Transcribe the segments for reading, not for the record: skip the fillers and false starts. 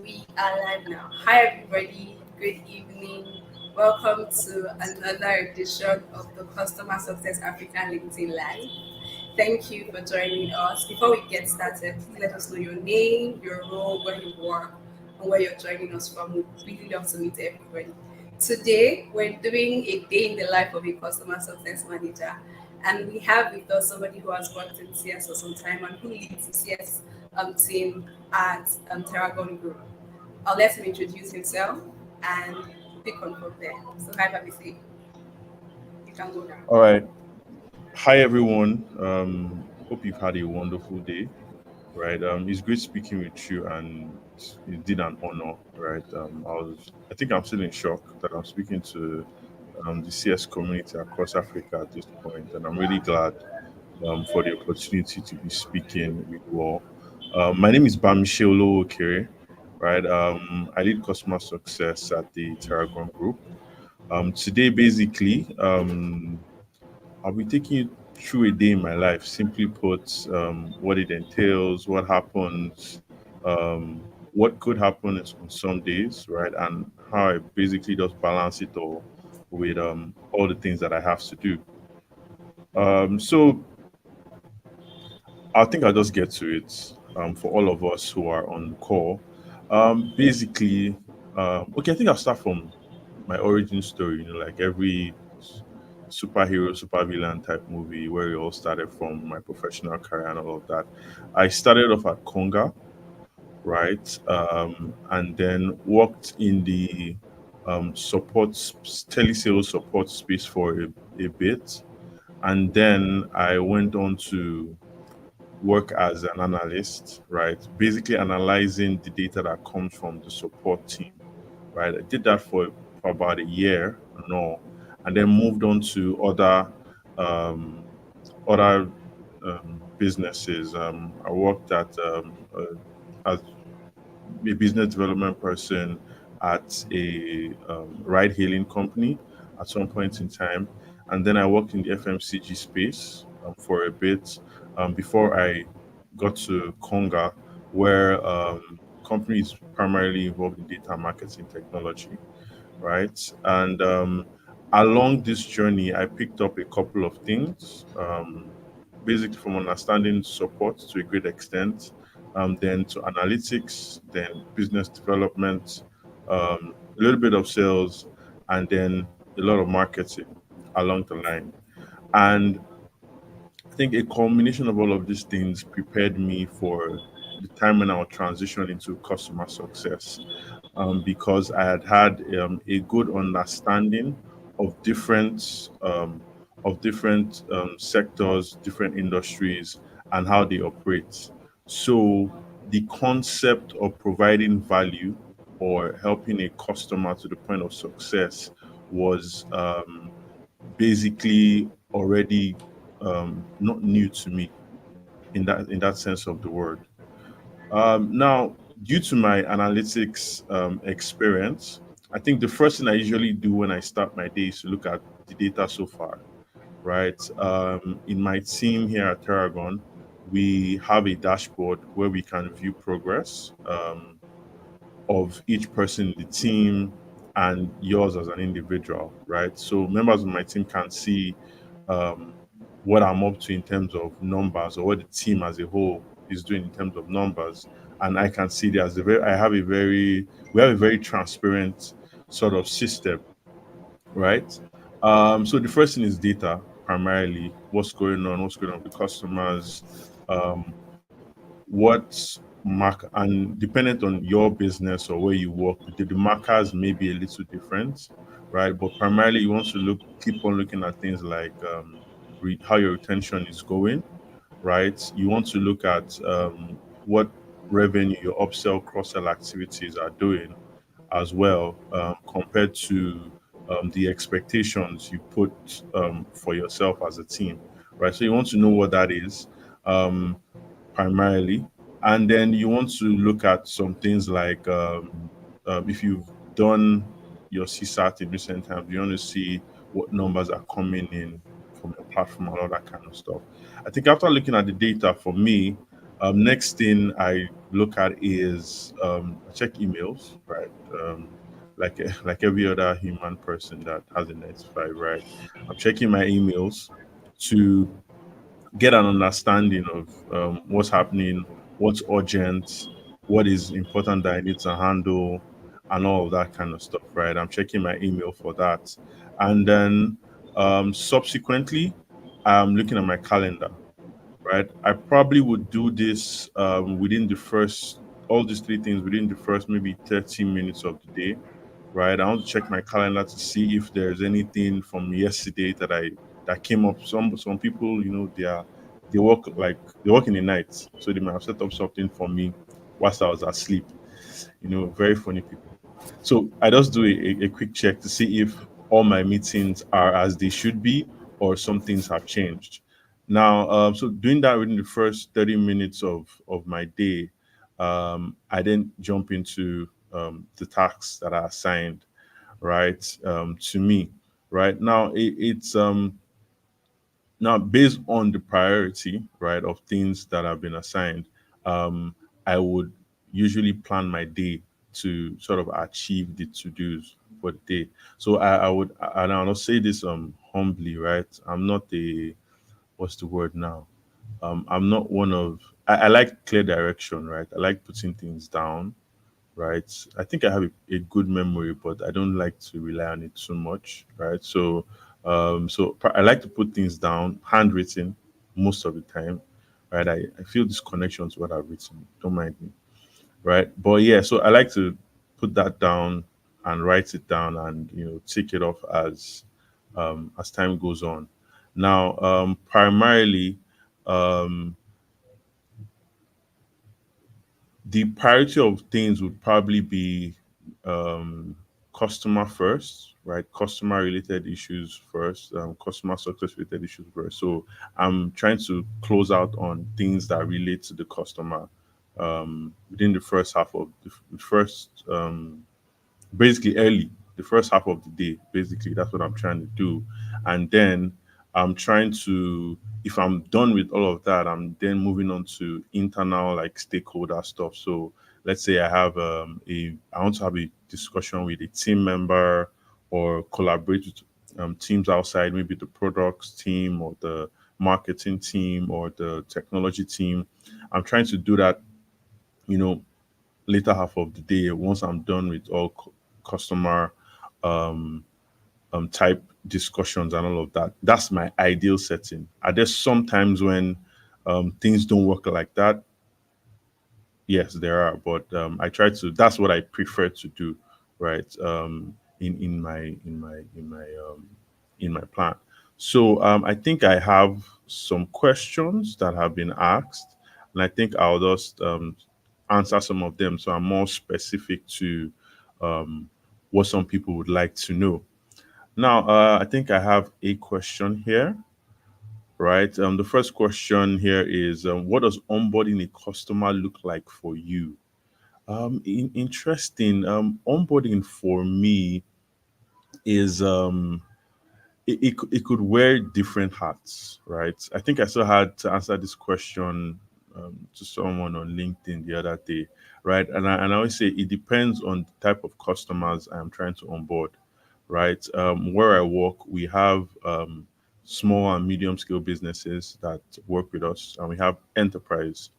We are live now. Hi, everybody. Good evening. Welcome to another edition of the Customer Success African LinkedIn Live. Thank you for joining us. Before we get started, please let us know your name, your role, where you work, and where you're joining us from. We'd really love to meet everybody. Today, we're doing a day in the life of a customer success manager. And we have with us somebody who has worked in CS for some time and who leads the CS team at Terragon Group. I'll let him introduce himself and pick on from there. So, hi, Bamise. You can go now. All right. Hi, everyone. Hope you've had a wonderful day. Right. It's great speaking with you, and it did an honor. Right. I think I'm still in shock that I'm speaking to the CS community across Africa at this point, and I'm really glad for the opportunity to be speaking with you all. My name is Bamise Olowookere. Right. I lead customer success at the Terragon Group. Today, basically, I'll be taking you through a day in my life. Simply put, what it entails, what happens, what could happen on some days, right? And how I basically just balance it all with all the things that I have to do. So I think I'll just get to it for all of us who are on the call. Basically, okay, I think I'll start from my origin story, like every superhero, supervillain type movie where it all started from my professional career and all of that. I started off at Conga, right? And then worked in the telesales support space for a bit. And then I went on to work as an analyst, right? Basically analyzing the data that comes from the support team, right? I did that for about a year and all, and then moved on to um, other businesses. I worked as a business development person at a ride-hailing company at some point in time, and then I worked in the FMCG space for a bit before I got to Conga, where company is primarily involved in data marketing technology, right? And along this journey, I picked up a couple of things, basically from understanding support to a great extent, then to analytics, then business development, a little bit of sales, and then a lot of marketing along the line. And I think a combination of all of these things prepared me for the time when I would transition into customer success, because I had had a good understanding of different sectors, different industries, and how they operate. So the concept of providing value or helping a customer to the point of success was basically already not new to me in that sense of the word. Now, due to my analytics experience, I think the first thing I usually do when I start my day is to look at the data so far, right? In my team here at Terragon, we have a dashboard where we can view progress of each person in the team and yours as an individual, right? So members of my team can see um, what I'm up to in terms of numbers or what the team as a whole is doing in terms of numbers. And I can see there's a very, I have a very, we have a very transparent sort of system, right? So the first thing is data, primarily what's going on with the customers, um, what mark, and dependent on your business or where you work, the markers may be a little different, right? But primarily, you want to keep on looking at things like how your retention is going, right? You want to look at what revenue your upsell, cross sell activities are doing as well, compared to the expectations you put for yourself as a team, right? So you want to know what that is. Um, Primarily. And then you want to look at some things like if you've done your CSAT in recent times, you want to see what numbers are coming in from your platform and all that kind of stuff. I think after looking at the data for me, next thing I look at is I check emails, right? Like like every other human person that has a 9 to 5, right? I'm checking my emails to get an understanding of what's happening, what's urgent, what is important that I need to handle, and all of that kind of stuff, right? I'm checking my email for that. And then subsequently, I'm looking at my calendar, right? I probably would do this within the first, all these three things within the first maybe 30 minutes of the day, right? I want to check my calendar to see if there's anything from yesterday that came up. Some people, they work like they work in the night, so they might have set up something for me whilst I was asleep. Very funny people. So I just do a quick check to see if all my meetings are as they should be or some things have changed. Now, so doing that within the first 30 minutes of my day, I then jump into the tasks that are assigned, right, to me. Right now, it's now, based on the priority, right, of things that have been assigned, I would usually plan my day to sort of achieve the to dos for the day. So I would, and I'll say this humbly, right? I'm not a what's the word now? I'm not one of I like clear direction, right? I like putting things down, right? I think I have a good memory, but I don't like to rely on it too much, right? So I like to put things down, handwritten, most of the time, right? I feel this connection to what I've written. Don't mind me, right? But yeah, so I like to put that down and write it down and take it off as time goes on. Now, primarily, um, the priority of things would probably be um, customer first, right? Customer related issues first, customer success related issues first. So I'm trying to close out on things that relate to the customer within the first half of the first basically early, the first half of the day. Basically, that's what I'm trying to do. And then I'm trying to, if I'm done with all of that, I'm then moving on to internal like stakeholder stuff. So let's say I want to have a discussion with a team member or collaborate with teams outside, maybe the products team or the marketing team or the technology team. I'm trying to do that, you know, later half of the day once I'm done with all customer um, type discussions and all of that. That's my ideal setting. Are there sometimes when things don't work like that? Yes, there are, but I try to. That's what I prefer to do, right? In my plan. So I think I have some questions that have been asked, and I think I'll just answer some of them. So I'm more specific to um, what some people would like to know. Now, I think I have a question here, right? The first question here is, what does onboarding a customer look like for you? Interesting. Onboarding for me is it could wear different hats, right? I think I still had to answer this question to someone on LinkedIn the other day, right? And I always say it depends on the type of customers I'm trying to onboard, right? Where I work, we have small and medium scale businesses that work with us, and we have enterprise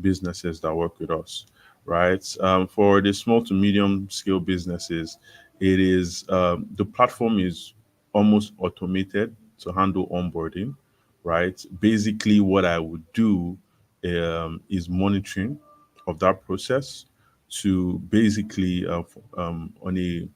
businesses that work with us, right? For the small to medium scale businesses, it is the platform is almost automated to handle onboarding, right? Basically, what I would do is monitoring of that process to basically on a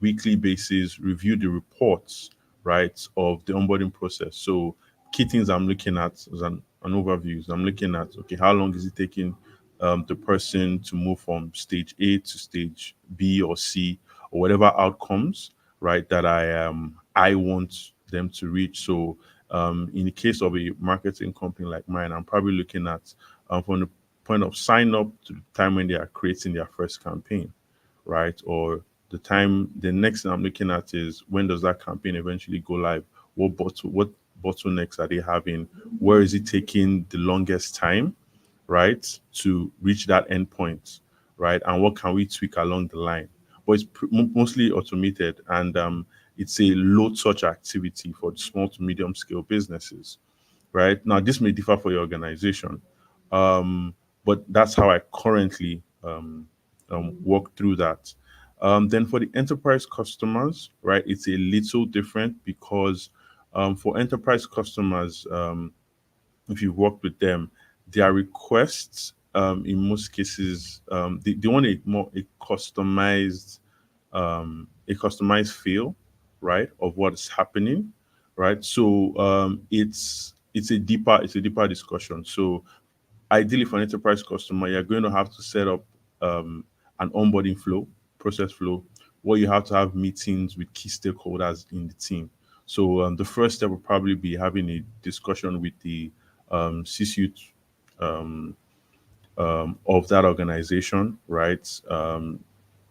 weekly basis review the reports, right, of the onboarding process. So key things I'm looking at as an overview is I'm looking at, okay, how long is it taking the person to move from stage A to stage B or C or whatever outcomes, right, that I want them to reach. So in the case of a marketing company like mine, I'm probably looking at from the point of sign up to the time when they are creating their first campaign, right? Or the next thing I'm looking at is when does that campaign eventually go live? What bottlenecks are they having? Where is it taking the longest time? right, to reach that endpoint, right? And what can we tweak along the line? But it's mostly automated, and it's a low touch activity for small to medium scale businesses, right? Now, this may differ for your organization, um, but that's how I currently work through that. Then for the enterprise customers, right, it's a little different because for enterprise customers, if you work with them, their requests in most cases they want a customized feel, right, of what is happening, right? So it's a deeper discussion. So ideally for an enterprise customer, you're going to have to set up an onboarding flow, process flow, where you have to have meetings with key stakeholders in the team. So the first step will probably be having a discussion with the C-suite of that organization, right?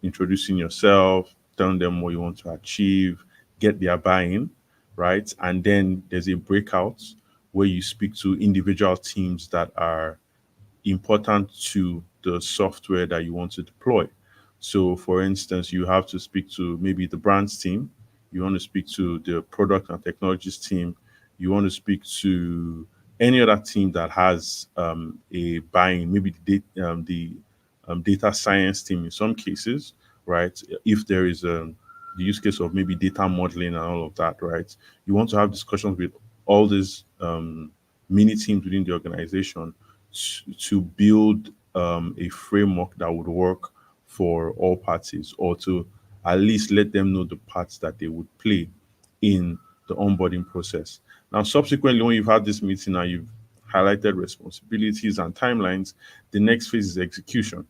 Introducing yourself, telling them what you want to achieve, get their buy-in, right? And then there's a breakout where you speak to individual teams that are important to the software that you want to deploy. So, for instance, you have to speak to maybe the brands team, you want to speak to the product and technologies team, you want to speak to any other team that has a buying, maybe the data science team in some cases, right? If there is the use case of maybe data modeling and all of that, right? You want to have discussions with all these mini teams within the organization to build a framework that would work for all parties, or to at least let them know the parts that they would play in the onboarding process. Now, subsequently, when you've had this meeting and you've highlighted responsibilities and timelines, the next phase is execution.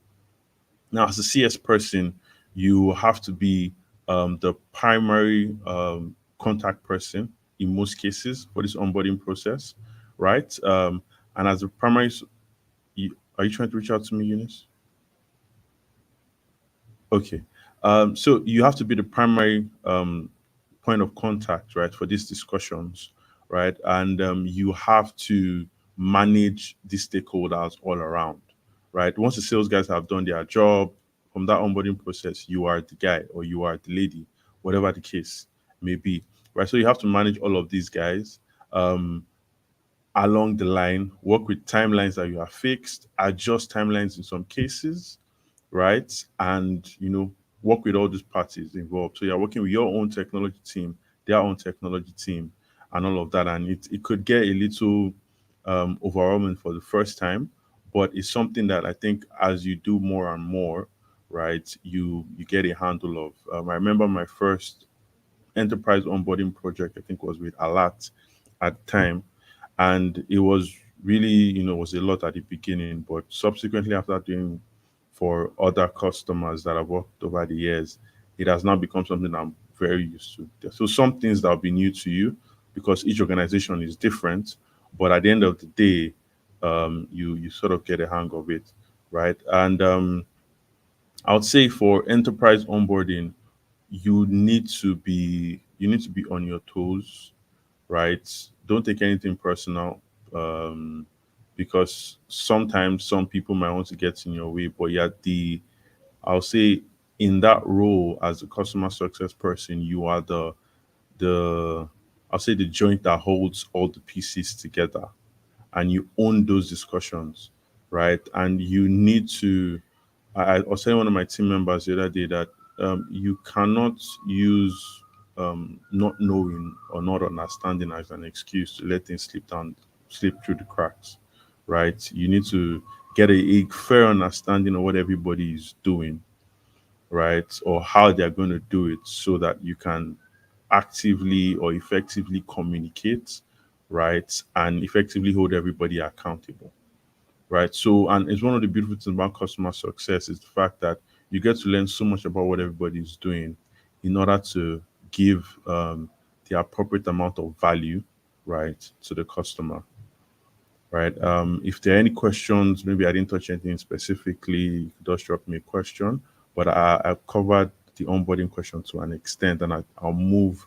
Now, as a CS person, you have to be the primary contact person in most cases for this onboarding process, right? And as a primary, are you trying to reach out to me, Eunice? Okay. So you have to be the primary point of contact, right, for these discussions, right? And you have to manage the stakeholders all around, right? Once the sales guys have done their job from that onboarding process, you are the guy or you are the lady, whatever the case may be, right? So you have to manage all of these guys. Along the line, work with timelines that you have fixed, adjust timelines in some cases, right? And work with all these parties involved. So you're working with your own technology team, their own technology team, and all of that. And it could get a little overwhelming for the first time, but it's something that I think as you do more and more, right, you get a handle of. I remember my first enterprise onboarding project, I think was with Alat at the time, and it was really, was a lot at the beginning, but subsequently after doing for other customers that I've worked over the years, it has now become something I'm very used to. So some things that will be new to you because each organization is different, but at the end of the day, you sort of get a hang of it, right? And I would say for enterprise onboarding, you need to be on your toes, right? Don't take anything personal, um, because sometimes some people might want to get in your way, but yeah, I'll say in that role as a customer success person, you are the I'll say the joint that holds all the pieces together, and you own those discussions, right? And you need to. I was telling one of my team members the other day that you cannot use not knowing or not understanding as an excuse to let things slip through the cracks, right? You need to get a fair understanding of what everybody is doing, right, or how they're going to do it, so that you can actively or effectively communicate, right, and effectively hold everybody accountable, right? So, and it's one of the beautiful things about customer success is the fact that you get to learn so much about what everybody is doing in order to give the appropriate amount of value, right, to the customer, right? If there are any questions, maybe I didn't touch anything specifically, you could just drop me a question. But I've covered the onboarding question to an extent, and I'll move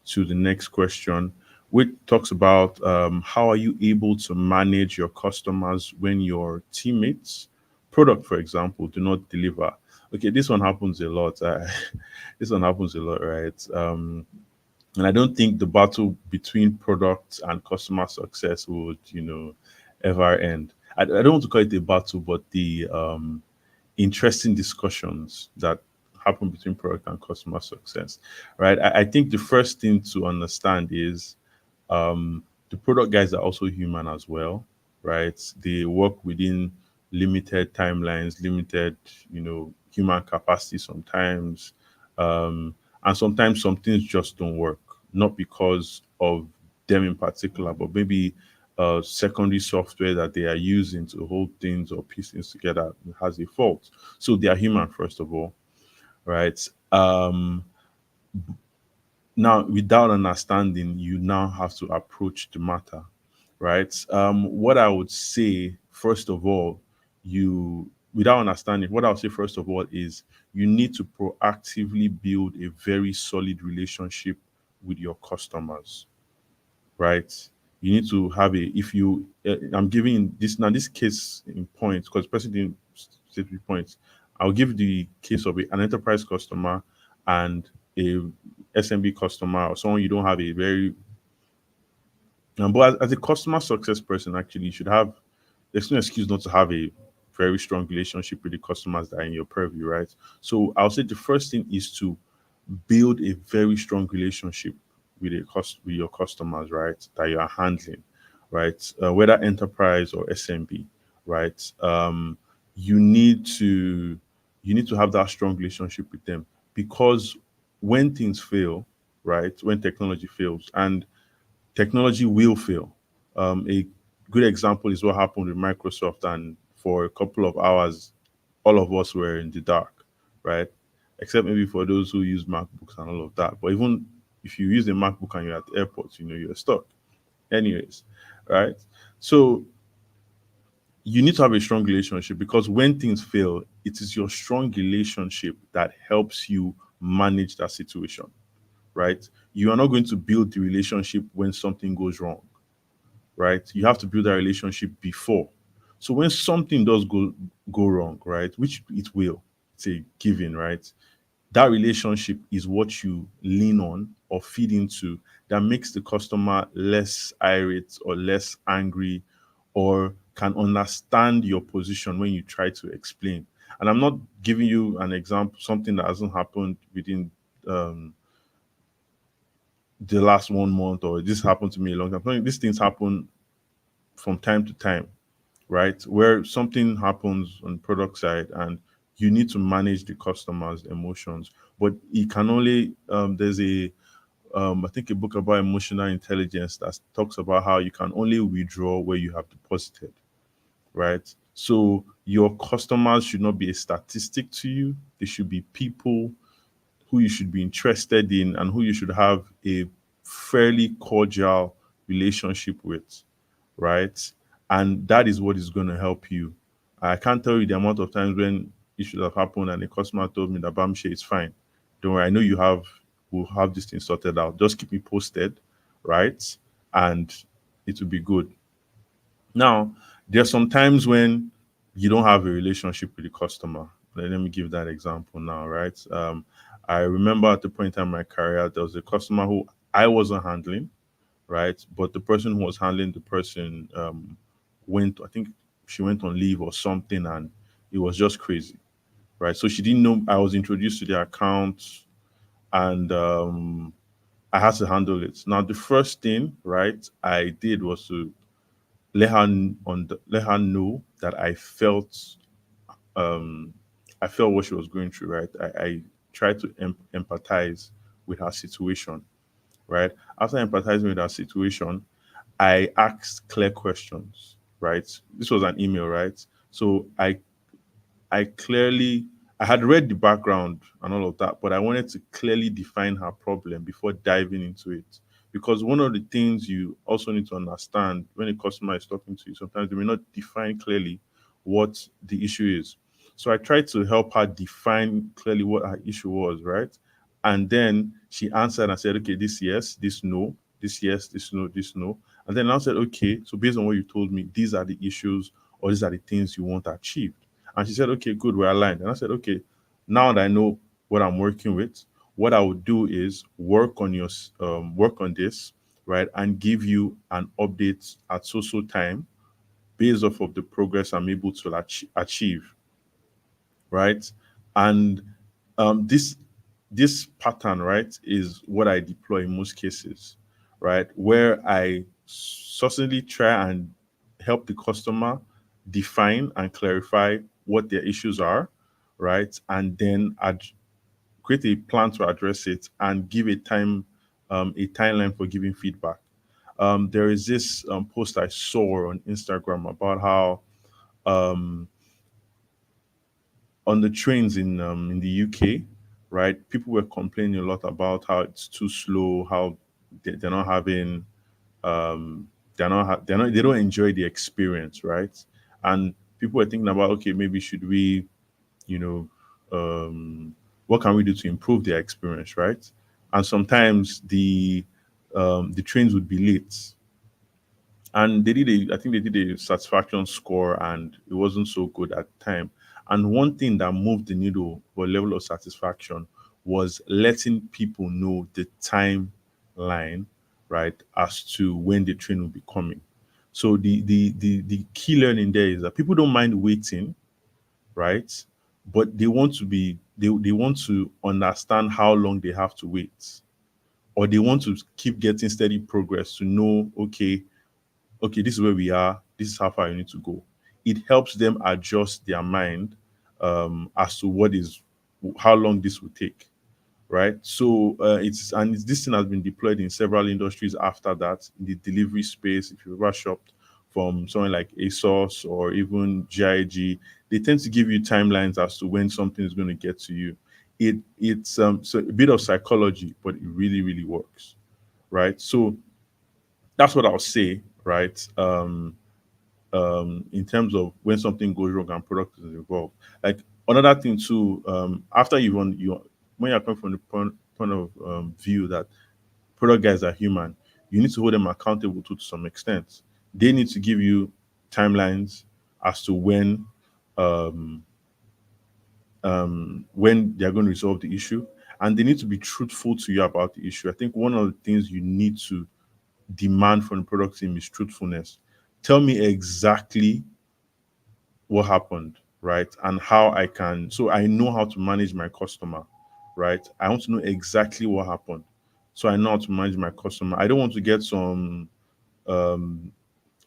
to the next question, which talks about how are you able to manage your customers when your teammates product, for example, do not deliver. Okay, this one happens a lot. This one happens a lot, right? And I don't think the battle between product and customer success would, ever end. I don't want to call it a battle, but the interesting discussions that happen between product and customer success, right? I think the first thing to understand is the product guys are also human as well, right? They work within limited timelines, limited, human capacity sometimes. And sometimes some things just don't work, not because of them in particular, but maybe secondary software that they are using to hold things or piece things together has a fault. So they are human, first of all, right? Now, without understanding, you now have to approach the matter, right? What I would say, first of all, without understanding, what I would say, first of all, is you need to proactively build a very solid relationship with your customers, right? You need to have if I'm giving this now, this case in points, because the person didn't state the points. I'll give the case of an enterprise customer and a SMB customer, or someone you don't have a very, but as a customer success person, actually, you should have, there's no excuse not to have a very strong relationship with the customers that are in your purview, right? So I'll say the first thing is to build a very strong relationship with your customers, right? That you are handling, right? Whether enterprise or SMB, right? You need to you need to have that strong relationship with them, because when things fail, right? When technology fails, and technology will fail. A good example is what happened with Microsoft, and for a couple of hours, all of us were in the dark, right? Except maybe for those who use MacBooks and all of that. But even if you use a MacBook and you're at the airport, you're stuck. Anyways, right? So you need to have a strong relationship, because when things fail, it is your strong relationship that helps you manage that situation, right? You are not going to build the relationship when something goes wrong, right? You have to build that relationship before. So when something does go wrong, right, which it will, it's a given, right? That relationship is what you lean on or feed into, that makes the customer less irate or less angry, or can understand your position when you try to explain. And I'm not giving you an example, something that hasn't happened within um, the last 1 month, or this happened to me a long time. These things happen from time to time, right? Where something happens on product side and you need to manage the customer's emotions. But it can only there's a I think a book about emotional intelligence that talks about how you can only withdraw where you have deposited, right? So your customers should not be a statistic to you. They should be people who you should be interested in and who you should have a fairly cordial relationship with, right? And that is what is going to help you. I can't tell you the amount of times when it should have happened and a customer told me that Bamise is fine. Don't worry, I know will have this thing sorted out. Just keep me posted, right? And it will be good. Now, there are some times when you don't have a relationship with the customer. Let me give that example now, right? I remember at the point in my career, there was a customer who I wasn't handling, right? But the person who was handling the person I think she went on leave or something, and it was just crazy, right? So she didn't know I was introduced to the account, and I had to handle it. Now, the first thing, right, I did was to let her know that um, I felt what she was going through, right? I tried to empathize with her situation, right? After empathizing with her situation, I asked clear questions, right? This was an email, right? So I clearly I had read the background and all of that, but I wanted to clearly define her problem before diving into it. Because one of the things you also need to understand when a customer is talking to you, sometimes they may not define clearly what the issue is. So I tried to help her define clearly what her issue was, right? And then she answered and said, okay, this yes, this no. this yes, this no, this no. And then I said, okay, so based on what you told me, these are the issues or these are the things you want achieved. And she said, okay, good, we're aligned. And I said, okay, now that I know what I'm working with, what I would do is work on this, right, and give you an update at so time based off of the progress I'm able to achieve, right? And this pattern, right, is what I deploy in most cases, right, where I certainly try and help the customer define and clarify what their issues are, right, and then create a plan to address it and give a timeline for giving feedback. There is this post I saw on Instagram about how um, on the trains in the UK, right? People were complaining a lot about how it's too slow, how they're not having they don't enjoy the experience, right? And people were thinking about, okay, maybe should we, you know, what can we do to improve their experience, right? And sometimes the trains would be late, and I think they did a satisfaction score, and it wasn't so good at the time. And one thing that moved the needle for level of satisfaction was letting people know the timeline, right, as to when the train will be coming. So the key learning there is that people don't mind waiting, right, but they want to understand how long they have to wait, or they want to keep getting steady progress to know, okay, this is where we are, this is how far you need to go. It helps them adjust their mind as to how long this will take, right? So this thing has been deployed in several industries after that, in the delivery space. If you've ever shopped from someone like ASOS or even GIG, they tend to give you timelines as to when something is going to get to you. It's so a bit of psychology, but it really works, right? So that's what I'll say, right? In terms of when something goes wrong and product is involved. Like another thing too, after you when you're coming from the point of view that product guys are human, you need to hold them accountable to some extent. They need to give you timelines as to um, when they're going to resolve the issue, and they need to be truthful to you about the issue. I think one of the things you need to demand from the product team is truthfulness. Tell me exactly what happened, right? And how I can, so I know how to manage my customer, right? I want to know exactly what happened. So I know how to manage my customer. I don't want to get some um,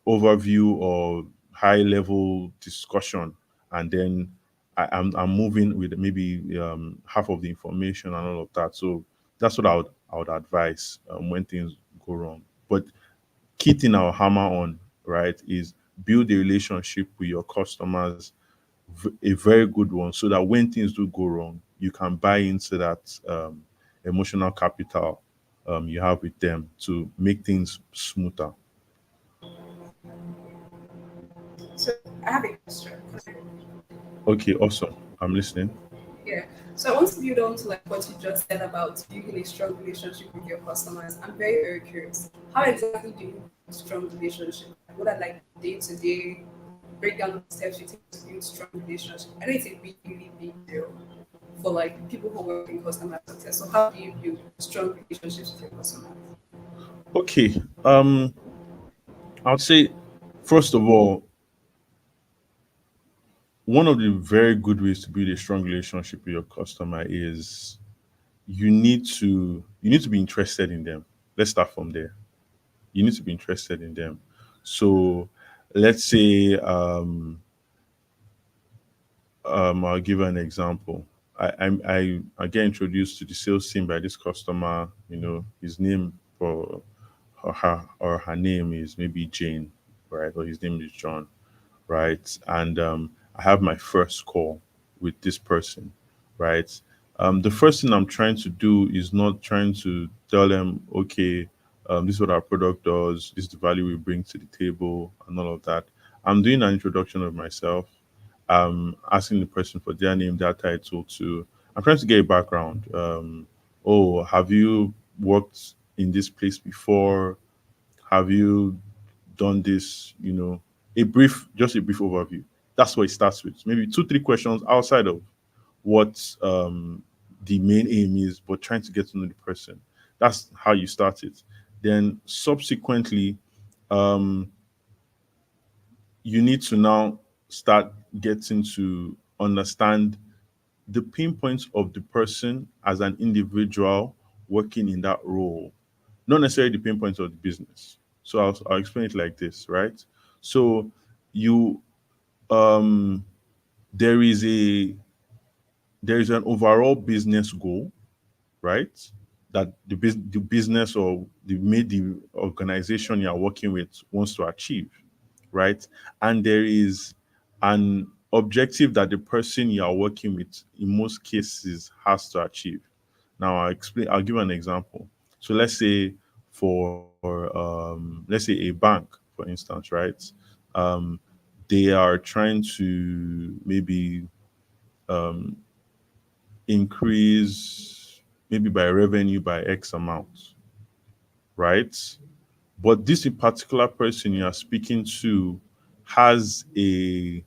overview or high level discussion, and then I'm moving with maybe half of the information and all of that. So that's what I would advise when things go wrong. But key thing I'll hammer on, right, is build a relationship with your customers, a very good one, so that when things do go wrong, you can buy into that emotional capital you have with them to make things smoother. So I have a question. Okay, awesome. I'm listening. Yeah. So I want to build on to like what you just said about building a strong relationship with your customers. I'm very curious. How exactly do you build a strong relationship? What are like day to day breakdown of the steps you take to build strong relationship? I know it's a really big deal for like people who work in customer success. So how do you build strong relationships with your customers? Okay. I would say first of all, one of the very good ways to build a strong relationship with your customer is you need to be interested in them. Let's start from there. You need to be interested in them. So let's say I'll give an example. I get introduced to the sales team by this customer. You know, his name for or her name is maybe Jane, right? Or his name is John, right? And I have my first call with this person, right? The first thing I'm trying to do is not trying to tell them, okay, this is what our product does, this is the value we bring to the table, and all of that. I'm doing an introduction of myself. Asking the person for their name, their title. To I'm trying to get a background. Oh, have you worked? in this place before? Have you done this? Just a brief overview. That's what it starts with. Maybe two, three questions outside of what the main aim is, but trying to get to know the person. That's how you start it. Then subsequently, um, you need to now start getting to understand the pain points of the person as an individual working in that role, not necessarily the pain points of the business. So I'll explain it like this, right? So you um there is an overall business goal, right? That the business or the organization you are working with wants to achieve, right? And there is an objective that the person you are working with in most cases has to achieve. Now I'll give an example. So let's say a bank, for instance, right? Um, they are trying to maybe um, increase maybe by revenue by X amount, right? But this in particular person you are speaking to has a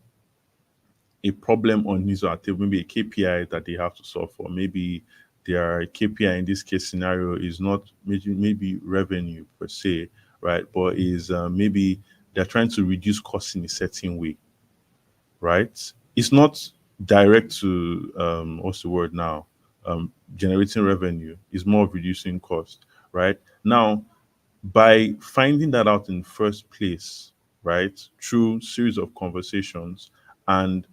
problem on his or her table, maybe a KPI that they have to solve for. Maybe their KPI in this case scenario is not maybe revenue per se, right? But is maybe they're trying to reduce costs in a certain way, right? It's not direct to what's the word now? Generating revenue. Is more of reducing cost, right? Now, by finding that out in the first place, right, through series of conversations and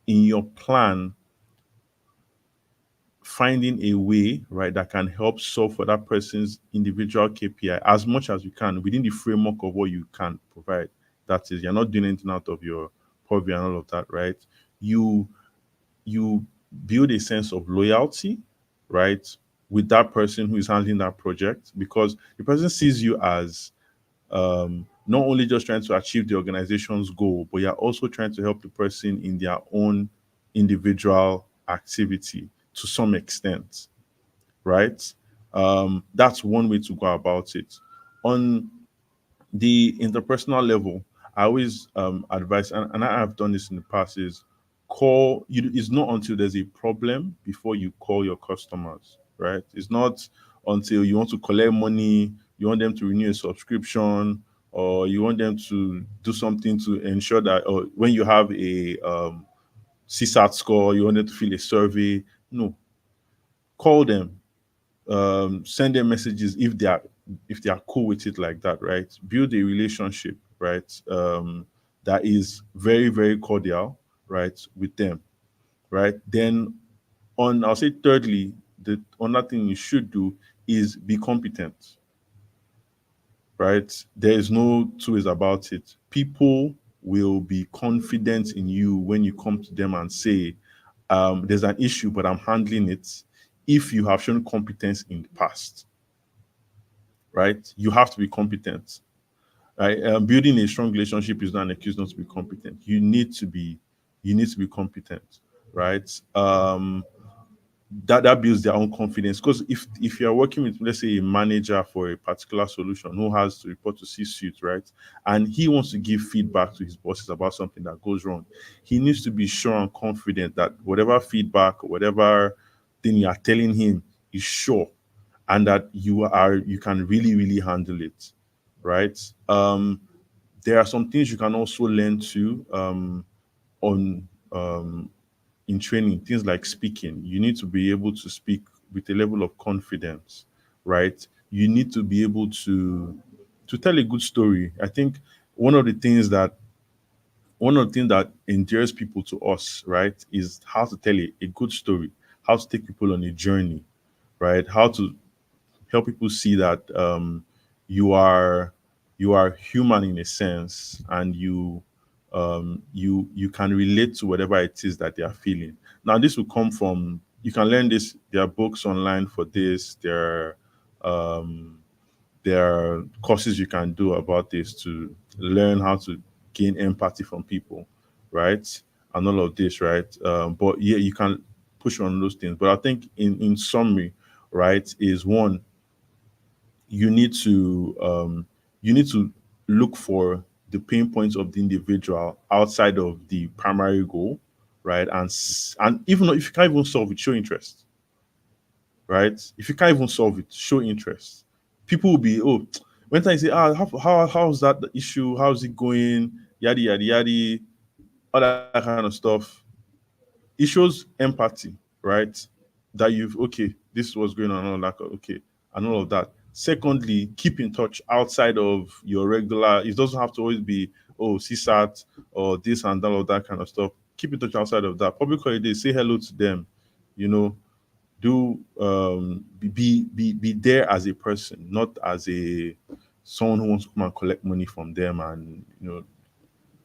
in your plan finding a way, right, that can help solve for that person's individual KPI as much as you can within the framework of what you can provide. That is, you're not doing anything out of your purview and all of that, right? You you build a sense of loyalty, right, with that person who is handling that project because the person sees you as not only just trying to achieve the organization's goal, but you're also trying to help the person in their own individual activity to some extent, right? That's one way to go about it. On the interpersonal level, I always advise, and I have done this in the past, is call you. It's not until there's a problem before you call your customers, right? It's not until you want to collect money, you want them to renew a subscription, or you want them to do something to ensure that, or when you have a CSAT score, you want them to fill a survey. No, call them, send them messages if they are cool with it like that, right? Build a relationship, right? That is very very cordial, right, with them, right? Then on, I'll say thirdly, the another thing you should do is be competent, right? There is no two ways about it. People will be confident in you when you come to them and say, there's an issue, but I'm handling it. If you have shown competence in the past, right? You have to be competent, right? Building a strong relationship is not an excuse not to be competent. You need to be competent, right? That builds their own confidence because if you're working with, let's say, a manager for a particular solution who has to report to C-suite, right, and he wants to give feedback to his bosses about something that goes wrong, he needs to be sure and confident that whatever feedback or whatever thing you are telling him is sure and that you can really really handle it, right? There are some things you can also learn to on in training, things like speaking. You need to be able to speak with a level of confidence, right? You need to be able to tell a good story. I think one of the things that one of the things that endears people to us, right, is how to tell a good story, how to take people on a journey, right? How to help people see that you are you are human in a sense, and you can relate to whatever it is that they are feeling. Now, this will come from, you can learn this. There are books online for this. Um, there are courses you can do about this to learn how to gain empathy from people, right? And all of this, right? But yeah, you can push on those things. But I think in summary, right, is one, you need to you need to look for the pain points of the individual outside of the primary goal, right? And even though if you can't even solve it, show interest, right? If you can't even solve it, show interest. People will be, oh, when I say, how's that the issue? How's it going? Yadi yadi yadi, all that kind of stuff. It shows empathy, right? That you've okay, this is what's going on, all that, okay, and all of that. Secondly, keep in touch outside of your regular. It doesn't have to always be CSAT or this and all of that kind of stuff. Keep in touch outside of that. Public holiday, say hello to them. You know, do be there as a person, not as a someone who wants to come and collect money from them and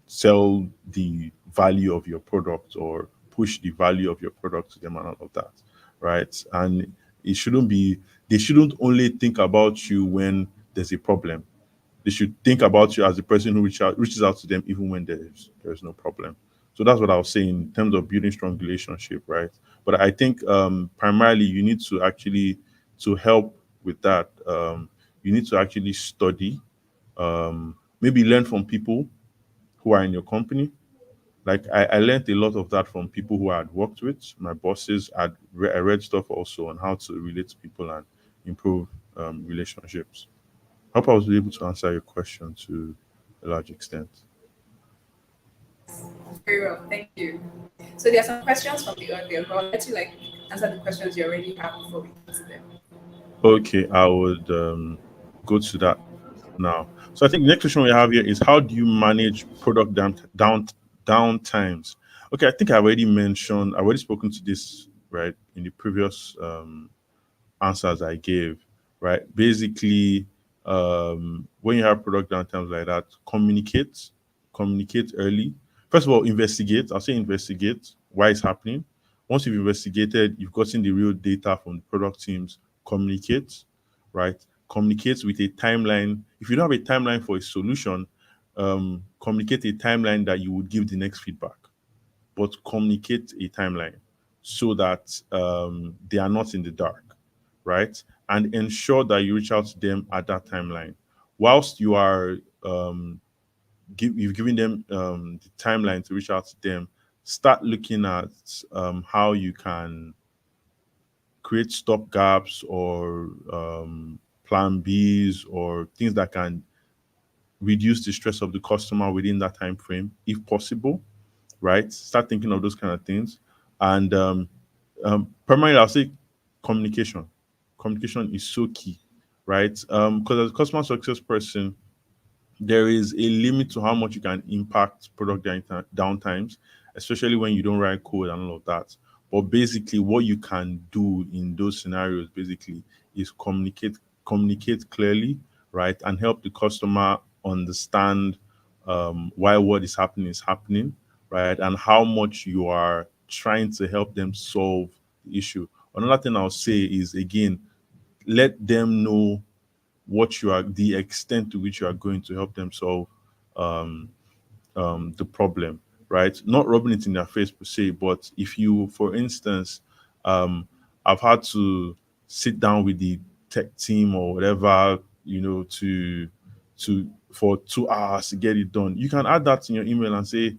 sell the value of your product or push the value of your product to them and all of that, right? And it shouldn't be they shouldn't only think about you when there's a problem. They should think about you as the person who reaches out to them even when there's no problem. So that's what I was saying in terms of building strong relationship, right? But I think primarily you need to actually to help with that. You need to actually study, maybe learn from people who are in your company. Like I learned a lot of that from people who I had worked with, my bosses. I read stuff also on how to relate to people and improve relationships. Hope I was able to answer your question to a large extent. Yes, very well. Thank you. So there are some questions from the audience, but I'll let you like answer the questions you already have before we get to them. Okay, I would go to that now. So I think the next question we have here is how do you manage product down times? Okay, I think I already spoken to this right in the previous answers I gave, right? Basically, when you have product downtimes like that, communicate early. First of all, investigate. I'll say investigate why it's happening. Once you've investigated, you've gotten the real data from the product teams, communicate, right? Communicate with a timeline. If you don't have a timeline for a solution, communicate a timeline that you would give the next feedback, but communicate a timeline so that they are not in the dark, right? And ensure that you reach out to them at that timeline. Whilst you are you've given them the timeline to reach out to them, start looking at how you can create stop gaps or plan Bs or things that can reduce the stress of the customer within that time frame, if possible, right? Start thinking of those kind of things. And primarily, I'll say communication. Communication is so key, right? Because as a customer success person, there is a limit to how much you can impact product downtimes, especially when you don't write code and all of that. But basically, what you can do in those scenarios basically is communicate clearly, right, and help the customer understand why what is happening, right, and how much you are trying to help them solve the issue. Another thing I'll say is again, let them know the extent to which you are going to help them solve um, the problem, right? Not rubbing it in their face per se, but if you, for instance, um, I've had to sit down with the tech team or whatever, to for 2 hours to get it done. You can add that in your email and say,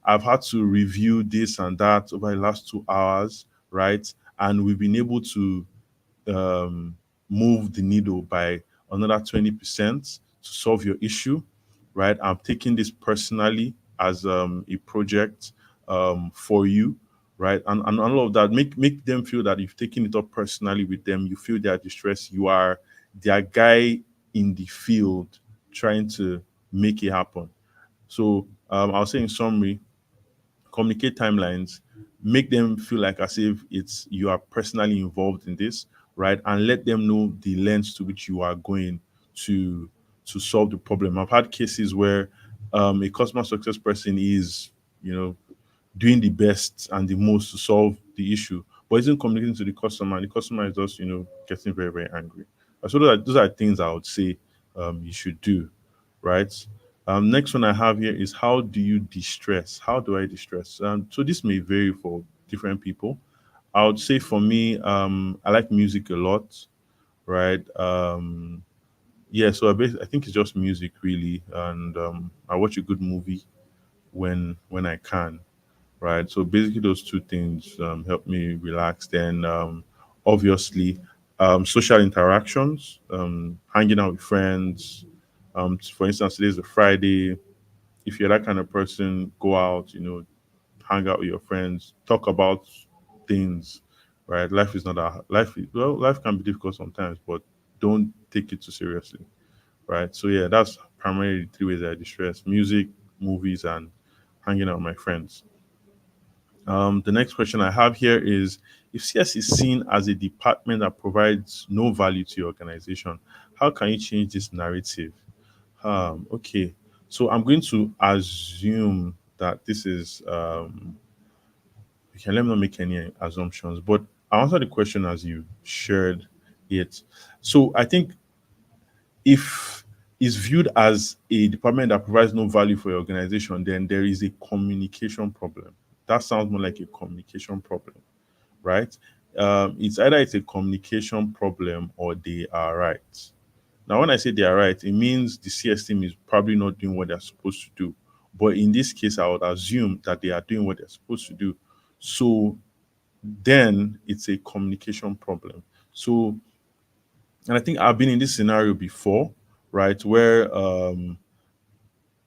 I've had to review this and that over the last 2 hours, right? And we've been able to um, move the needle by another 20% to solve your issue, right? I'm taking this personally as a project for you, right? And all of that, make them feel that you've taken it up personally with them. You feel their distress. You are their guy in the field trying to make it happen. So I'll say in summary, communicate timelines, make them feel like as if it's you are personally involved in this, right? And let them know the lengths to which you are going to to solve the problem. I've had cases where a customer success person is, doing the best and the most to solve the issue, but isn't communicating to the customer, and the customer is just, getting very, very angry. So those are things I would say you should do, right? Next one I have here is how do you de-stress? How do I de-stress? So this may vary for different people. I would say for me, I like music a lot. right? Yeah, so I think it's just music really, and I watch a good movie when I can, right? So basically, those two things help me relax. Then, obviously, social interactions, hanging out with friends. For instance, today's a Friday. If you're that kind of person, go out, hang out with your friends, talk about things, right? Life is not a life. Well, life can be difficult sometimes, but don't take it too seriously, right? So yeah, that's primarily the three ways I distress: music, movies, and hanging out with my friends. The next question I have here is: if CS is seen as a department that provides no value to your organization, how can you change this narrative? Okay, so I'm going to assume that this is okay. Let me not make any assumptions, but I'll answer the question as you shared it. So I think if it's viewed as a department that provides no value for your organization, then there is a communication problem. That sounds more like a communication problem, right? It's either it's a communication problem or they are right. Now, when I say they are right, it means the CS team is probably not doing what they're supposed to do. But in this case, I would assume that they are doing what they're supposed to do. So then it's a communication problem. So, and I think I've been in this scenario before, right, where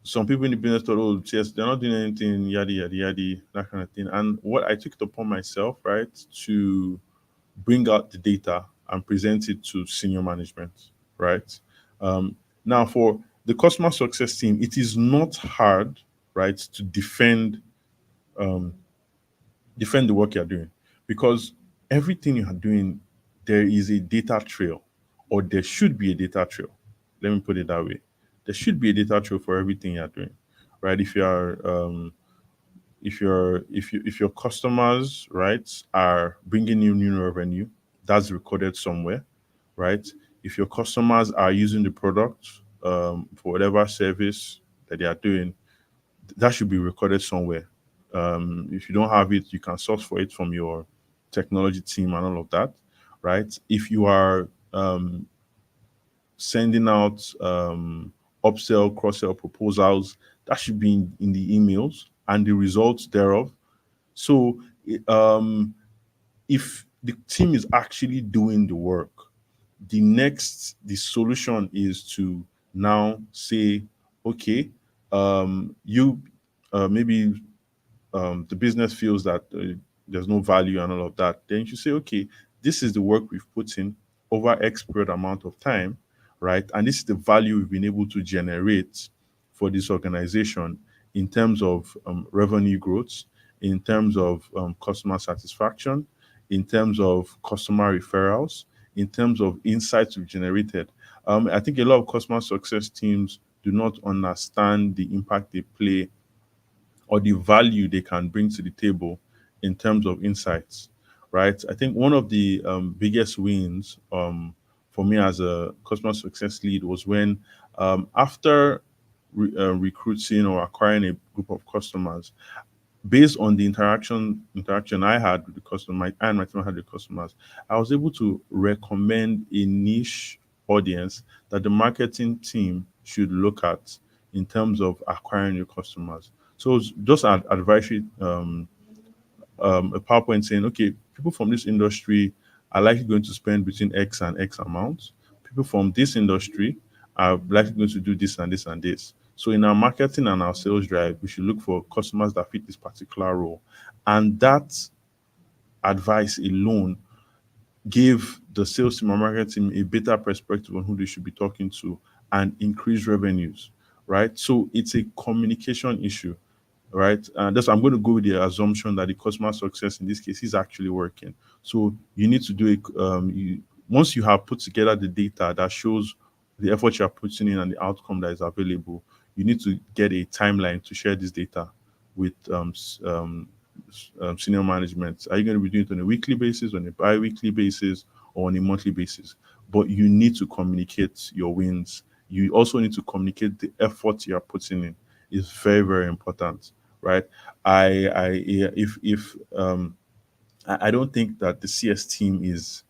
some people in the business thought, oh, yes, they're not doing anything, yada yada yada, that kind of thing. And what I took it upon myself, right, to bring out the data and present it to senior management, right? Um, Now, for the customer success team, it is not hard, right, to um, defend the work you're doing, because everything you are doing, there is a data trail, or there should be a data trail. Let me put it that way. There should be a data trail for everything you're doing, right? If your customers, right, are bringing you new revenue, that's recorded somewhere, right? If your customers are using the product for whatever service that they are doing, that should be recorded somewhere. If you don't have it, you can source for it from your technology team and all of that, right? If you are sending out upsell, cross sell proposals, that should be in the emails and the results thereof. So, um, if the team is actually doing the work, the solution is to now say, okay, you maybe the business feels that there's no value and all of that, then you say, okay, this is the work we've put in over X period amount of time, right? And this is the value we've been able to generate for this organization in terms of revenue growth, in terms of customer satisfaction, in terms of customer referrals, in terms of insights we've generated. I think a lot of customer success teams do not understand the impact they play or the value they can bring to the table in terms of insights, right? I think one of the biggest wins for me as a customer success lead was when, after recruiting or acquiring a group of customers, based on the interaction I had with the customer, I and my team had with customers, I was able to recommend a niche audience that the marketing team should look at in terms of acquiring new customers. So it's just an advisory, a PowerPoint saying, okay, people from this industry are likely going to spend between X and X amount. People from this industry are likely going to do this and this and this. So in our marketing and our sales drive, we should look for customers that fit this particular role. And that advice alone gave the sales team and marketing team a better perspective on who they should be talking to and increase revenues, right? So it's a communication issue, right? And that's I'm going to go with the assumption that the customer success in this case is actually working. So you need to do it. Once you have put together the data that shows the effort you are putting in and the outcome that is available, you need to get a timeline to share this data with senior management. Are you going to be doing it on a weekly basis, on a bi-weekly basis, or on a monthly basis? But you need to communicate your wins. You also need to communicate the effort you are putting in. It's very, very important, right? I yeah, if I don't think that the CS team is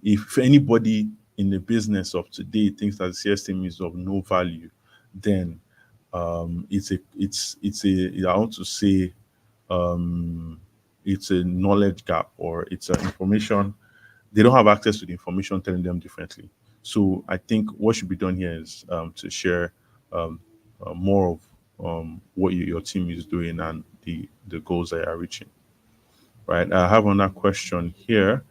If anybody in the business of today thinks that the CS team is of no value, then it's I want to say um, it's a knowledge gap, or it's an information. They don't have access to the information telling them differently. So I think what should be done here is to share um, more of what your team is doing and the goals they are reaching. Right. I have another question here.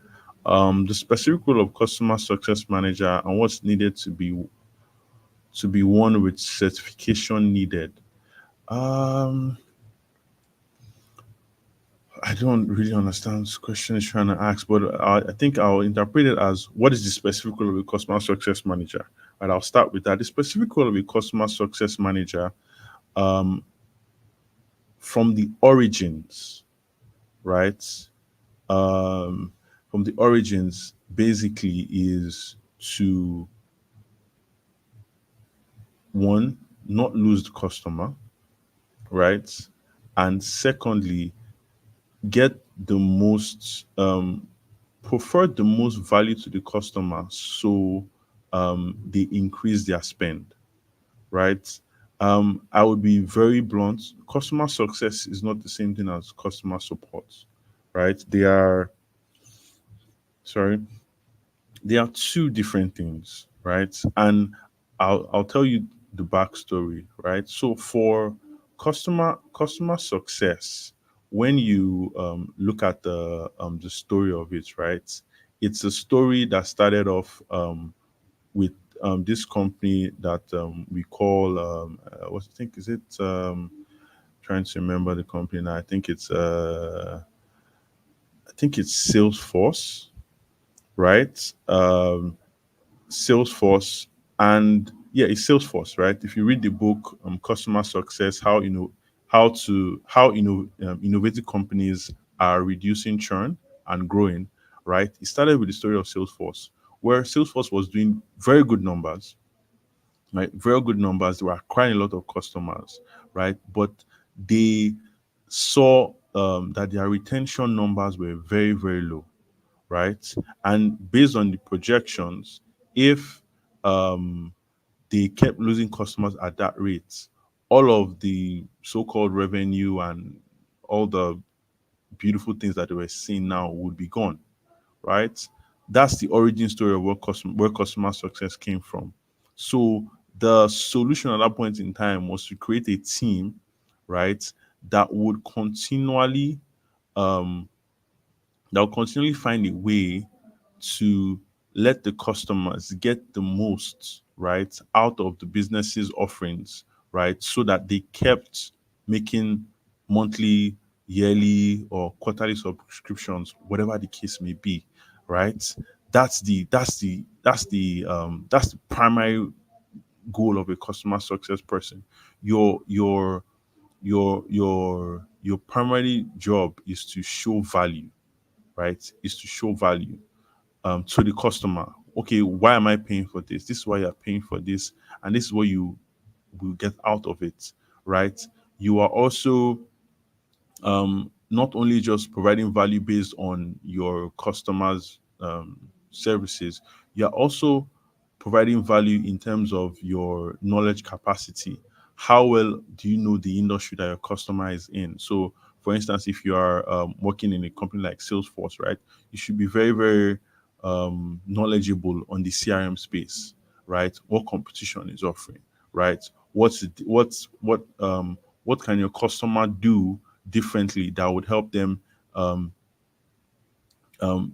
The specific role of customer success manager and what's needed to be one with certification needed. Um, I don't really understand this question is trying to ask, but I think I'll interpret it as what is the specific role of a customer success manager? And I'll start with that. The specific role of a customer success manager, um, from the origins, right? Um, from the origins, basically is to one, not lose the customer, right? And secondly, get the most prefer the most value to the customer, so they increase their spend, right? I would be very blunt. Customer success is not the same thing as customer support, right? Sorry, they are two different things, right? And I'll tell you the backstory, right? So for customer success, when you look at the story of it, right? It's a story that started off with this company that we call what I think is it trying to remember the company now. I think it's Salesforce, right? Salesforce, and yeah, it's Salesforce, right? If you read the book, Customer Success, how innovative companies are reducing churn and growing, right? It started with the story of Salesforce, where Salesforce was doing very good numbers, right? Very good numbers. They were acquiring a lot of customers, right? But they saw that their retention numbers were very, very low, right? And based on the projections, if um, they kept losing customers at that rate, all of the so-called revenue and all the beautiful things that they were seeing now would be gone, right? That's the origin story of where customer success came from. So the solution at that point in time was to create a team, right, that would continually um, that will continually find a way to let the customers get the most right out of the business's offerings, right, so that they kept making monthly, yearly, or quarterly subscriptions, whatever the case may be, right? That's the primary goal of a customer success person. Your your your your your primary job is to show value, right? Is to show value to the customer. Okay, why am I paying for this? This is why you're paying for this, and this is what you will get out of it, right? You are also not only just providing value based on your customers' services, you're also providing value in terms of your knowledge capacity. How well do you know the industry that your customer is in? So, for instance, if you are working in a company like Salesforce, right, you should be very, very knowledgeable on the CRM space, right? What competition is offering, right? What can your customer do differently that would help them um,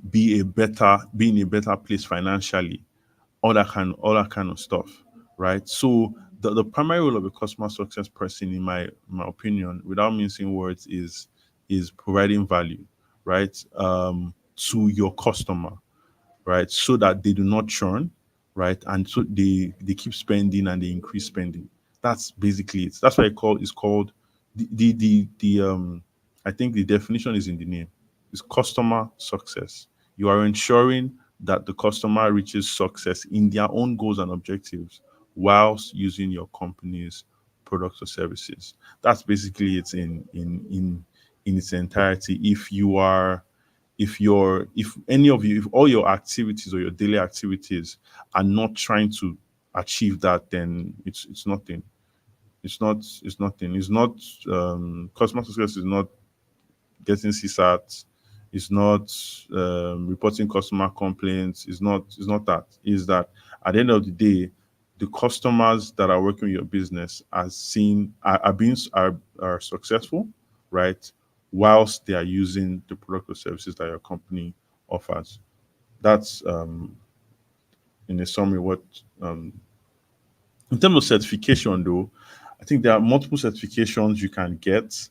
be in a better place financially, all that kind of stuff, right? So the primary role of a customer success person, in my opinion, without mincing words, is providing value, right, to your customer, right? So that they do not churn, right? And so they keep spending and they increase spending. That's basically it. That's why it's called the I think the definition is in the name. It's customer success. You are ensuring that the customer reaches success in their own goals and objectives whilst using your company's products or services. That's basically it in its entirety. if any of you, if all your activities or your daily activities are not trying to achieve that, then it's nothing. It's nothing. It's not customer success is not getting CSAT, it's not reporting customer complaints, it's not that. Is that at the end of the day, the customers that are working with your business are successful, right? Whilst they are using the product or services that your company offers. That's in a summary what in terms of certification though, I think there are multiple certifications you can get.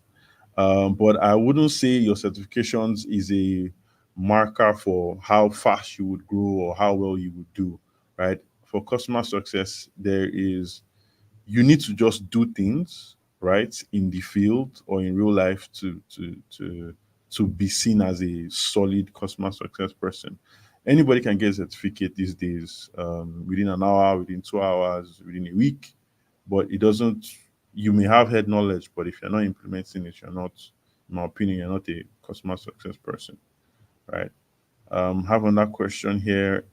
But I wouldn't say your certifications is a marker for how fast you would grow or how well you would do, right? For customer success, you need to just do things right in the field or in real life to be seen as a solid customer success person. Anybody can get a certificate these days, within an hour, within 2 hours, within a week, but it doesn't. You may have head knowledge, but if you're not implementing it, you're not, in my opinion, you're not a customer success person, right? Have another question here.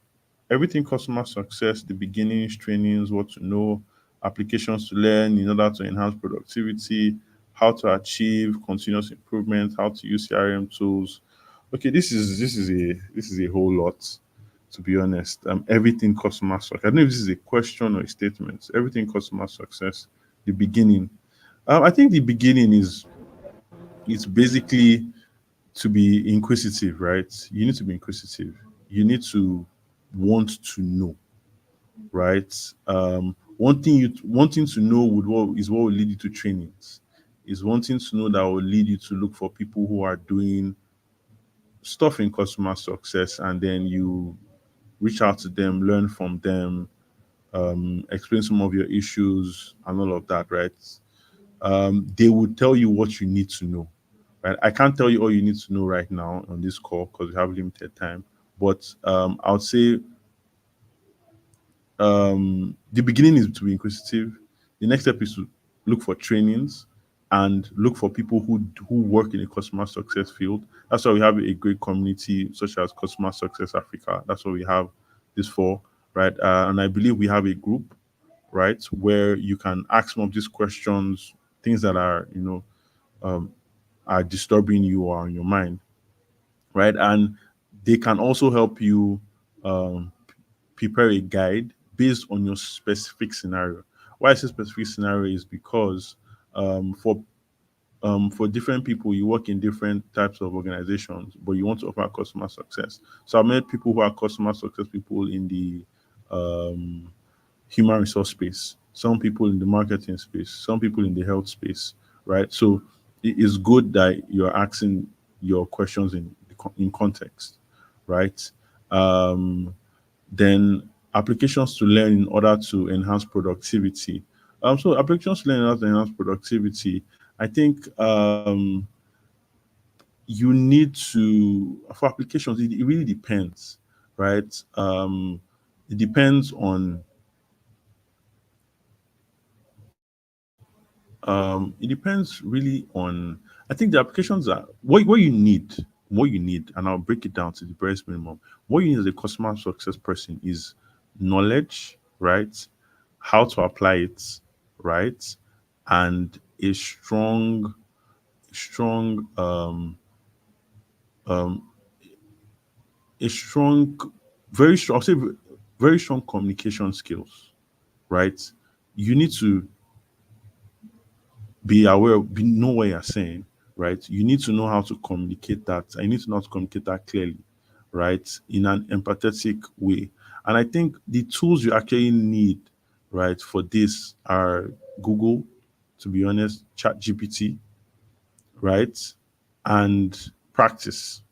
Everything customer success, the beginnings, trainings, what to know, applications to learn in order to enhance productivity, how to achieve continuous improvement, how to use CRM tools. Okay, this is a whole lot, to be honest. Everything customer success. I don't know if this is a question or a statement. Everything customer success, the beginning. I think the beginning is it's basically to be inquisitive, right? You need to be inquisitive. You need to want to know, right? Wanting to know what will lead you to trainings, is wanting to know that will lead you to look for people who are doing stuff in customer success, and then you reach out to them, learn from them, explain some of your issues and all of that, right? They will tell you what you need to know, right? I can't tell you all you need to know right now on this call because we have limited time, but I would say the beginning is to be inquisitive. The next step is to look for trainings and look for people who work in a customer success field. That's why we have a great community such as Customer Success Africa. That's what we have this for, right? And I believe we have a group, right, where you can ask some of these questions, things that are um, are disturbing you or on your mind, right? And they can also help you um, prepare a guide based on your specific scenario. Why I say specific scenario is because um, for for different people, you work in different types of organizations, but you want to offer customer success. So I've met people who are customer success people in the um, human resource space, some people in the marketing space, some people in the health space, right? So it is good that you're asking your questions in context, right? Um, then applications to learn in order to enhance productivity. So applications to learn in order to enhance productivity. I think you need to for applications. It really depends, right? It depends on it depends really on. I think the applications are what you need, and I'll break it down to the barest minimum. What you need as a customer success person is knowledge, right? How to apply it, right? And strong, um, a strong, very strong, I'll say very strong communication skills, right? You need to be aware, know what you're saying, right? You need to know how to communicate that. I need to know how to communicate that clearly, right? In an empathetic way. And I think the tools you actually need, right, for this are Google, to be honest, Chat GPT, right? And practice,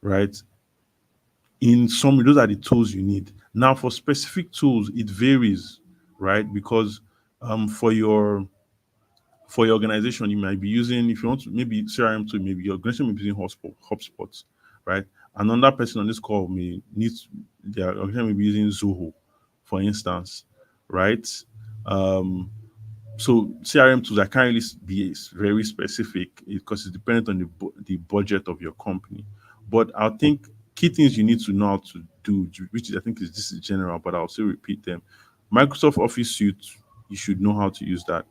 right? In summary, those are the tools you need. Now, for specific tools, it varies, right? Because for your organization, you might be using, if you want to, maybe CRM tool, maybe your organization may be using HubSpot, right? Another person on this call may need, their organization may be using Zoho, for instance, right? Um, so CRM tools, I can't really be very specific because it's dependent on the budget of your company. But I think key things you need to know how to do, which I think is this is general, but I'll still repeat them. Microsoft Office Suite, you should know how to use that.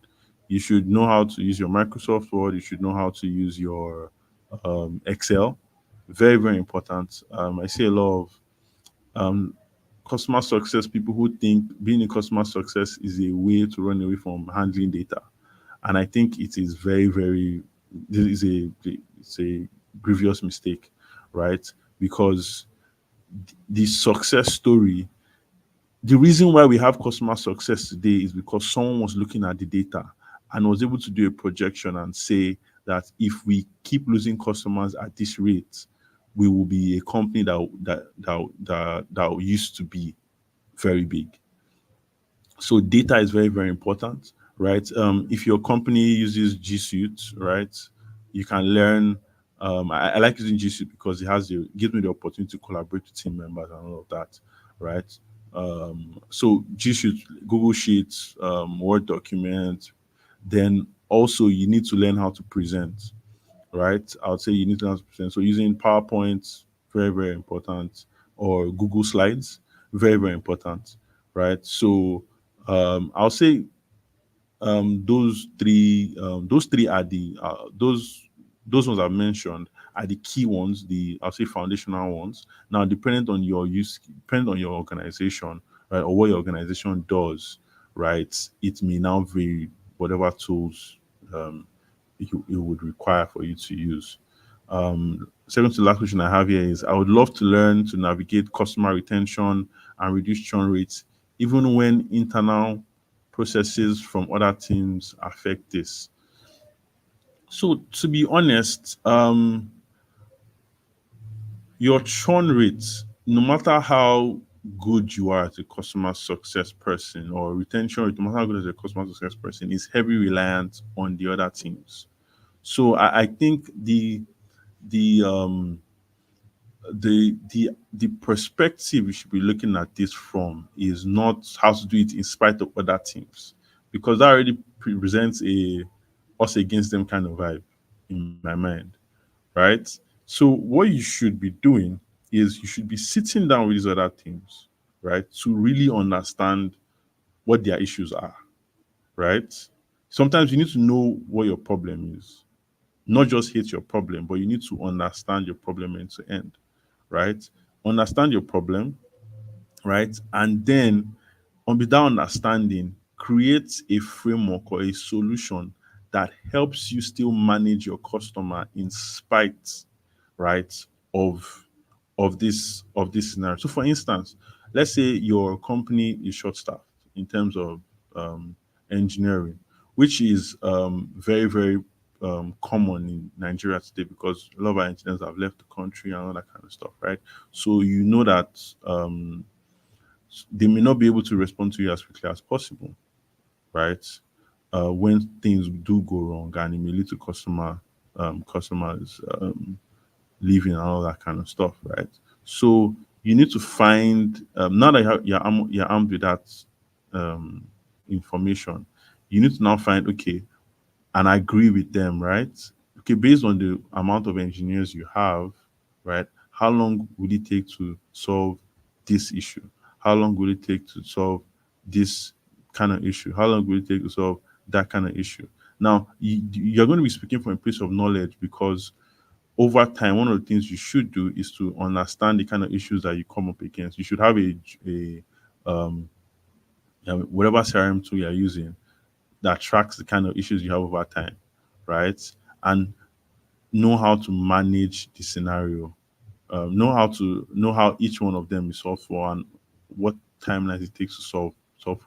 You should know how to use your Microsoft Word. You should know how to use your Excel. Very, very important. I see a lot of um, customer success people who think being in customer success is a way to run away from handling data, and I think it is very, very this is it's a grievous mistake, right? Because the success story, the reason why we have customer success today is because someone was looking at the data and was able to do a projection and say that if we keep losing customers at this rate, we will be a company that used to be very big. So data is very, very important, right? If your company uses G Suite, right, you can learn. I like using G Suite because gives me the opportunity to collaborate with team members and all of that, right? So G Suite, Google Sheets, Word documents. Then also you need to learn how to present, right? I would say you need to learn how to present. So using PowerPoint, very, very important, or Google Slides, very, very important, right? So I'll say those three are those ones I've mentioned are the key ones, the I'll say foundational ones. Now, depending on your organization, right, or what your organization does, right, it may now vary whatever tools it would require for you to use. Second to last question I have here is I would love to learn to navigate customer retention and reduce churn rates, even when internal processes from other teams affect this. So to be honest, your churn rates, no matter how good you are as a customer success person or retention rate, no matter how good as a customer success person, is heavily reliant on the other teams. So I think the the perspective we should be looking at this from is not how to do it in spite of other teams, because that already presents a us against them kind of vibe in my mind, right? So what you should be doing is you should be sitting down with these other teams, right, to really understand what their issues are, right? Sometimes you need to know what your problem is, not just hate your problem, but you need to understand your problem end to end, right? Understand your problem, right? And then, on with that understanding, create a framework or a solution that helps you still manage your customer in spite, right, of this scenario. So, for instance, let's say your company is short-staffed in terms of um, engineering, which is very, very common in Nigeria today because a lot of our engineers have left the country and all that kind of stuff, right? So you know that they may not be able to respond to you as quickly as possible, right? When things do go wrong, and it may lead to customers leaving and all that kind of stuff, right? So you need to find now that you're armed with that um, information, you need to now find okay, and agree with them, right? Okay, based on the amount of engineers you have, right? How long will it take to solve this issue? How long will it take to solve this kind of issue? How long will it take to solve that kind of issue? Now, you're going to be speaking from a place of knowledge because over time, one of the things you should do is to understand the kind of issues that you come up against. You should have a um, whatever CRM tool you're using that tracks the kind of issues you have over time, right? And know how to manage the scenario, know how each one of them is solved for and what timelines it takes to solve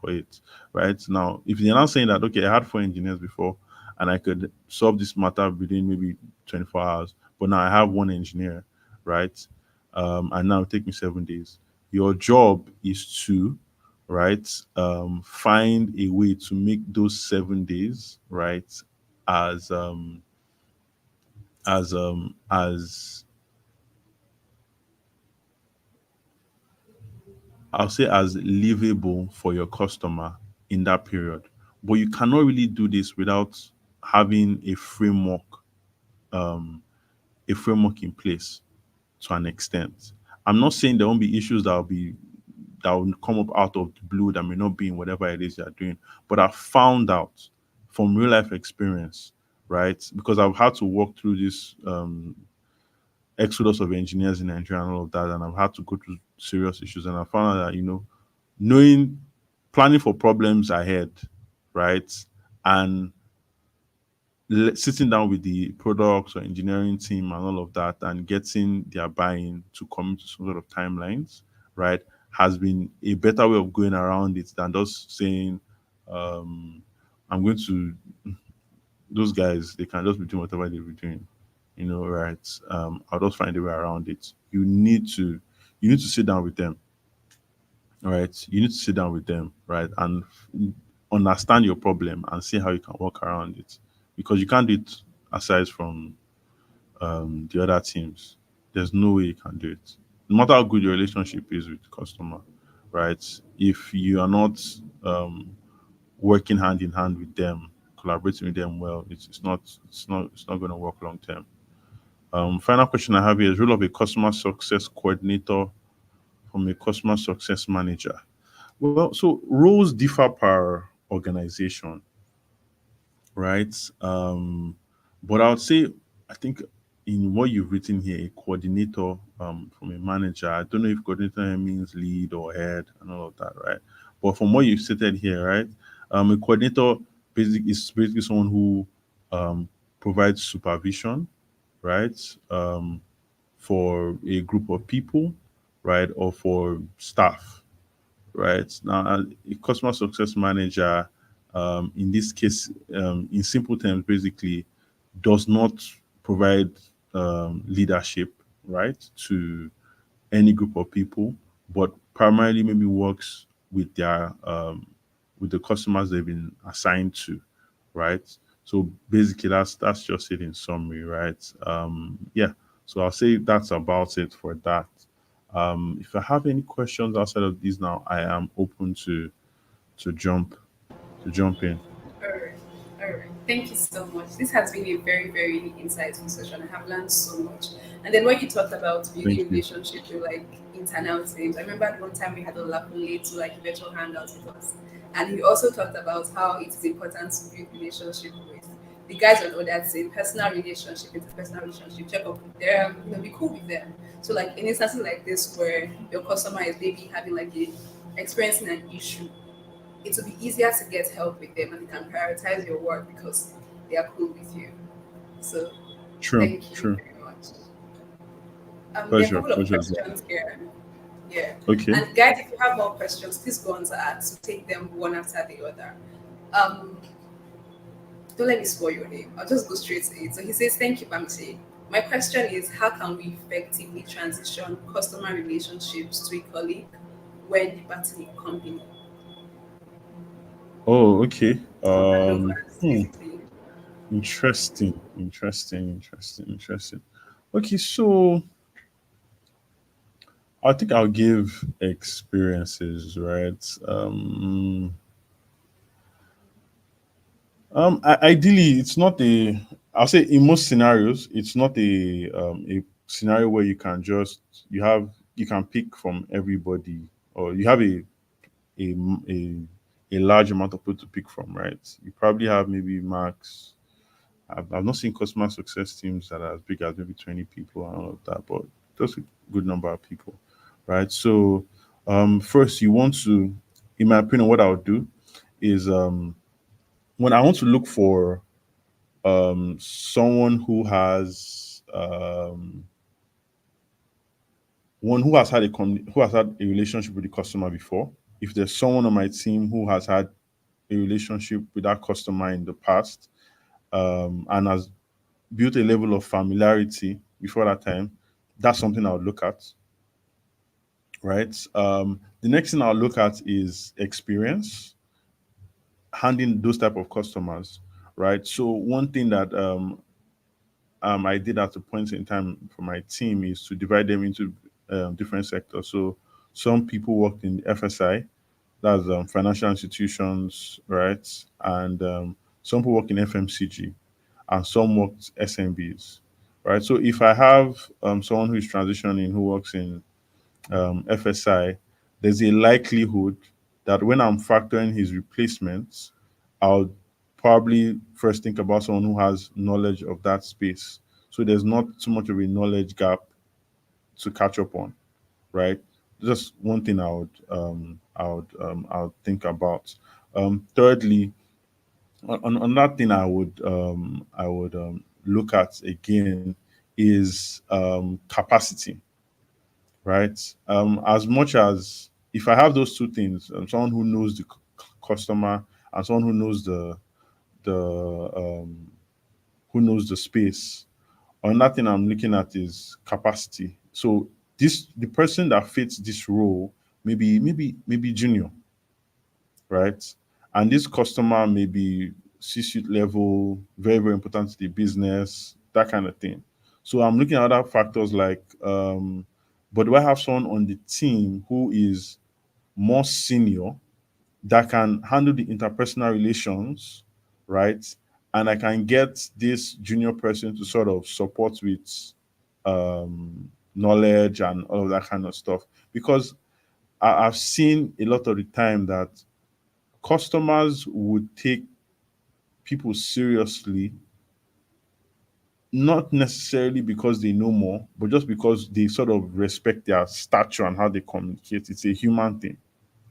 for it. Right now, if you're not saying that okay, I had 4 engineers before and I could solve this matter within maybe 24 hours, but now I have one engineer, right? And now it take me 7 days. Your job is to find a way to make those 7 days as as I'll say as livable for your customer in that period. But you cannot really do this without having um, a framework in place, to an extent. I'm not saying there won't be issues that will come up out of the blue that may not be in whatever it is you're doing. But I found out from real life experience, right? Because I've had to walk through this exodus of engineers in Nigeria and all of that, and I've had to go through serious issues. And I found out that knowing planning for problems ahead, right, and sitting down with the products or engineering team and all of that and getting their buy-in to commit to some sort of timelines, right, has been a better way of going around it than just saying, um, I'm going to, those guys, they can just be doing whatever they'll be doing, right? I'll just find a way around it. You need to sit down with them, right? You need to sit down with them, right? And understand your problem and see how you can work around it. Because you can't do it aside from the other teams. There's no way you can do it. No matter how good your relationship is with the customer, right? If you are not working hand in hand with them, collaborating with them well, it's not going to work long term. Final question I have here is role of a customer success coordinator from a customer success manager. Well, so roles differ per organization, right? But I would say, I think in what you've written here, a coordinator from a manager. I don't know if coordinator here means lead or head and all of that, right? But from what you've stated here, right, a coordinator is basically someone who um, provides supervision, right, for a group of people, right, or for staff, right? Now, a customer success manager, in this case, in simple terms, basically does not provide leadership, right, to any group of people, but primarily maybe works with the customers they've been assigned to, right? So basically, that's just it in summary, right? Yeah. So I'll say that's about it for that. If I have any questions outside of these now, I am open to jump to jump in. All right. All right. Thank you so much. This has been a very, very insightful session. I have learned so much. And then when you talked about Thank building you. relationship with like internal teams, I remember at one time we had Olowookere to like virtual hangouts with us. And we also talked about how it is important to build relationship with the guys on other team, personal relationship, interpersonal relationship, check up with them, be cool with them. So like in instances like this where your customer is maybe having like a experiencing an issue, it will be easier to get help with them and you can prioritize your work because they are cool with you. So True, thank you true. very much. There are a Pleasure, couple of pleasure as well. questions here. Yeah. Okay. And guys, if you have more questions, please go on to ask. So take them one after the other. Um, don't let me spoil your name. I'll just go straight to it. So he says, thank you, Bamise. My question is, how can we effectively transition customer relationships to a colleague when departing a company? Oh, okay. From handovers, basically. Interesting. Okay, so I think I'll give experiences, right? Ideally, it's not a. I'll say in most scenarios, it's not a scenario where you can pick from everybody, or you have a a large amount of people to pick from, right? You probably have maybe max. I've not seen customer success teams that are as big as maybe 20 people and all of that, but just a good number of people, right? So, first, you want to, in my opinion, what I would do is when I want to look for someone who has had a relationship with the customer before. If there's someone on my team who has had a relationship with that customer in the past, and has built a level of familiarity before that time, that's something I'll look at, right? The next thing I'll look at is experience handling those type of customers, right? So one thing that I did at a point in time for my team is to divide them into different sectors. So some people worked in FSI, that's financial institutions, right? And some people work in FMCG, and some worked SMBs, right? So if I have someone who is transitioning who works in FSI, there's a likelihood that when I'm factoring his replacements, I'll probably first think about someone who has knowledge of that space. So there's not too much of a knowledge gap to catch up on, right? Just one thing I would think about. Thirdly, on that thing I would look at again is capacity, right? As much as if I have those two things, someone who knows the customer and someone the who knows the space. Another thing I'm looking at is capacity. So the person that fits this role, maybe junior, right? And this customer may be C-suite level, very, very important to the business, that kind of thing. So I'm looking at other factors like, but do I have someone on the team who is more senior that can handle the interpersonal relations, right? And I can get this junior person to sort of support with knowledge and all of that kind of stuff. Because I've seen a lot of the time that customers would take people seriously, not necessarily because they know more, but just because they sort of respect their stature and how they communicate. It's a human thing,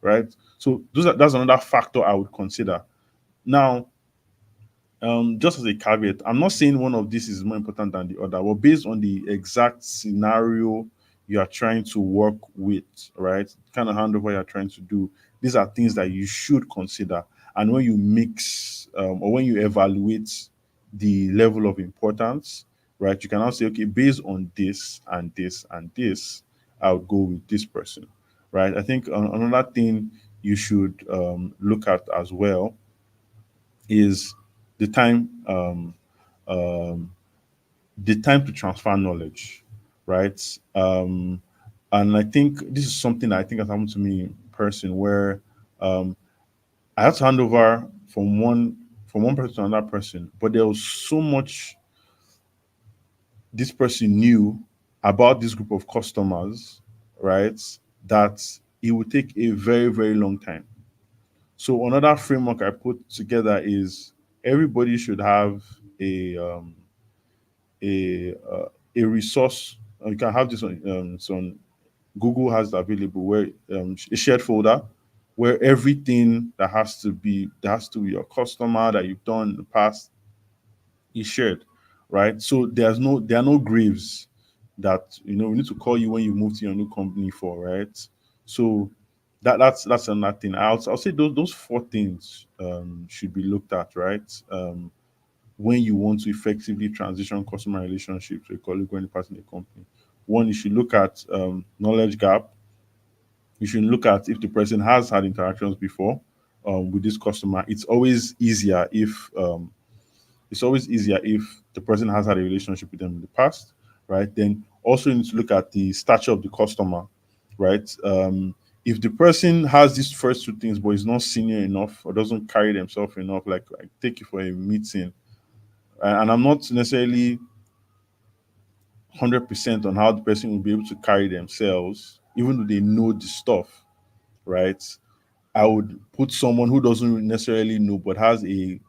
right? So that's another factor I would consider. Now, just as a caveat, I'm not saying one of these is more important than the other, but based on the exact scenario you are trying to work with, right? Kind of handover you're trying to do, these are things that you should consider. And when you mix or when you evaluate the level of importance, right, you can now say, okay, based on this and this and this, I would go with this person, right? I think another thing you should look at as well is the time um, the time to transfer knowledge, right? And I think this is something that I think has happened to me in person where um, I had to hand over from one person to another person, but there was so much this person knew about this group of customers, right? That it would take a very very long time. So another framework I put together is everybody should have a um, a resource. You can have this on Google has it available where a shared folder where everything that has to be your customer that you've done in the past is shared, right? So there are no graves that we need to call you when you move to your new company for, right? So that's another thing. I'll say those four things should be looked at, right? When you want to effectively transition customer relationship to a colleague or any part in the company. One, you should look at knowledge gap. You should look at if the person has had interactions before with this customer. It's always easier if the person has had a relationship with them in the past, right? Then also you need to look at the stature of the customer, right? If the person has these first two things but is not senior enough or doesn't carry themselves enough, like I take you for a meeting, and I'm not necessarily 100% on how the person will be able to carry themselves, even though they know the stuff, right? I would put someone who doesn't necessarily know but has a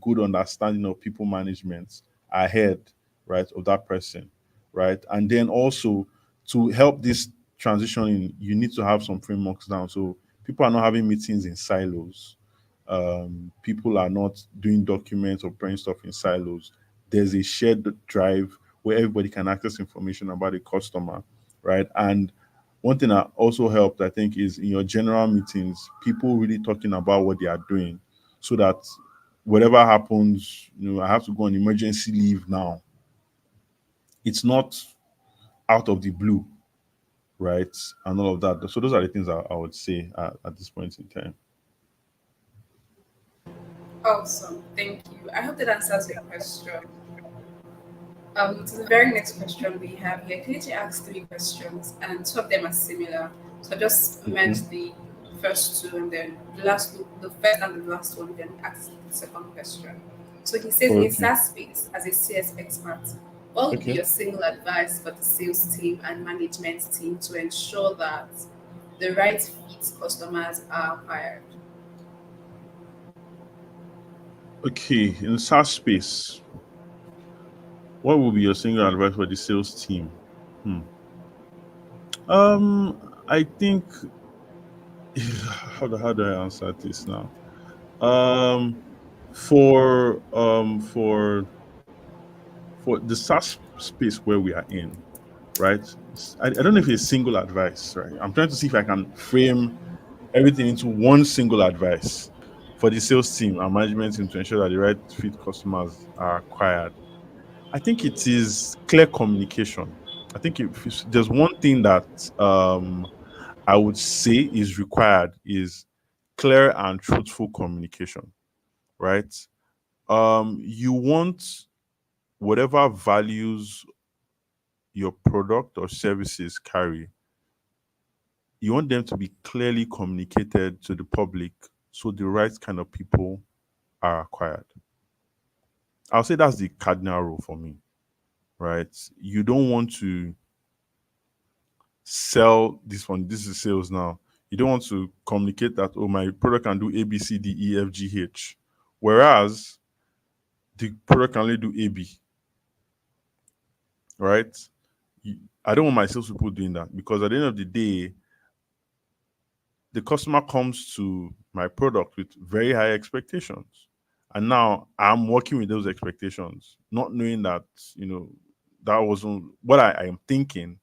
good understanding of people management ahead, right, of that person, right? And then also to help this transitioning, you need to have some frameworks down. So people are not having meetings in silos. People are not doing documents or praying stuff in silos. There's a shared drive where everybody can access information about the customer, right? And one thing that also helped, I think, is in your general meetings, people really talking about what they are doing so that whatever happens, I have to go on emergency leave now. It's not out of the blue, right? And all of that. So those are the things I would say at this point in time. Awesome, thank you. I hope that answers your question. To the very next question we have here, can you ask three questions, and two of them are similar. So just Mhm. merge the first two, and then the first and the last one, then ask the second question. So he says, in Okay. SaaS space, as a CS expert, What would be Okay. your single advice for the sales team and management team to ensure that the right fit customers are acquired? Okay. In the SaaS space, what will be your single advice for the sales team? Hmm. I think how do I answer this now? Um, for the SaaS space where we are in, right? I don't know if it's single advice, right? I'm trying to see if I can frame everything into one single advice for the sales team and management team to ensure that the right fit customers are acquired. I think it is clear communication. I think if there's one thing that I would say is required is clear and truthful communication, right? You want whatever values your product or services carry, you want them to be clearly communicated to the public so the right kind of people are acquired. I'll say that's the cardinal rule for me, right? You don't want to sell this one. This is sales now. You don't want to communicate that, oh, my product can do A, B, C, D, E, F, G, H. Whereas the product can only do A, B, right? I don't want my salespeople doing that because at the end of the day, the customer comes to my product with very high expectations. And now I'm working with those expectations, not knowing that, you know, that wasn't what I am thinking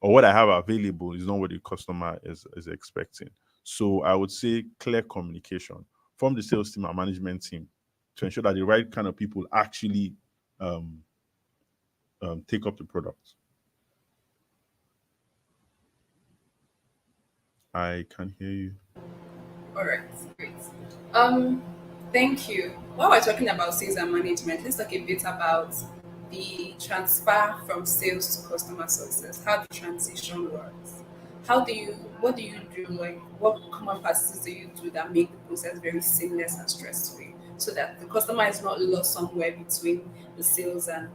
or what I have available is not what the customer is expecting. So I would say clear communication from the sales team and management team to ensure that the right kind of people actually um, take up the product. I can hear you. All right, great. Um, Thank you. While we're talking about sales and management, let's talk a bit about the transfer from sales to customer success. How the transition works. What do you do? Like, what common practices do you do that make the process very seamless and stress-free, so that the customer is not lost somewhere between the sales and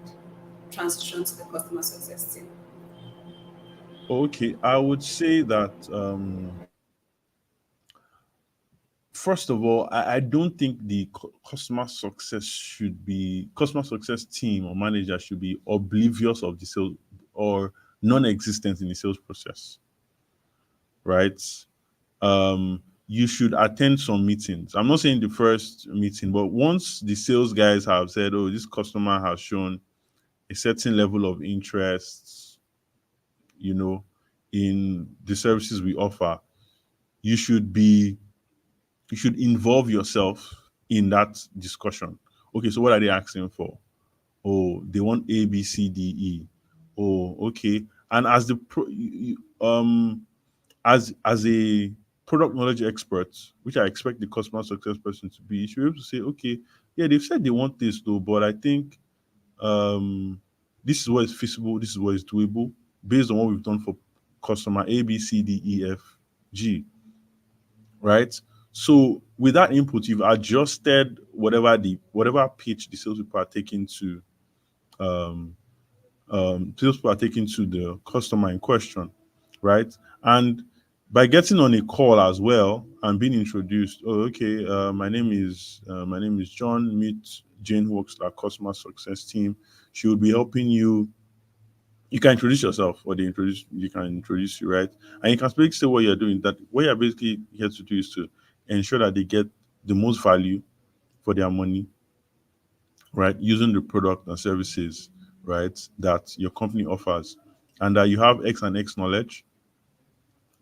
transition to the customer success team? Okay, I would say that first of all, I don't think the customer success team or manager should be oblivious of the sales or non-existent in the sales process, right? You should attend some meetings. I'm not saying the first meeting, but once the sales guys have said, "Oh, this customer has shown a certain level of interest," you know, in the services we offer, you should be you should involve yourself in that discussion. Okay, so what are they asking for? Oh, they want A, B, C, D, E. Oh, okay. And as as a product knowledge expert, which I expect the customer success person to be, you should be able to say, okay, yeah, they've said they want this though, but I think um, this is what is feasible, this is what is doable based on what we've done for customer A, B, C, D, E, F, G, right? So with that input, you've adjusted whatever pitch the salespeople are taking to um, salespeople are taking to the customer in question, right? And by getting on a call as well and being introduced, oh, okay, my name is John. Meet Jane who works at our customer success team. She will be helping you. You can introduce yourself, or you can introduce you, right? And you can basically say what you're doing. That what you're basically here to do is to ensure that they get the most value for their money, right? Using the product and services, right, that your company offers, and that you have X and X knowledge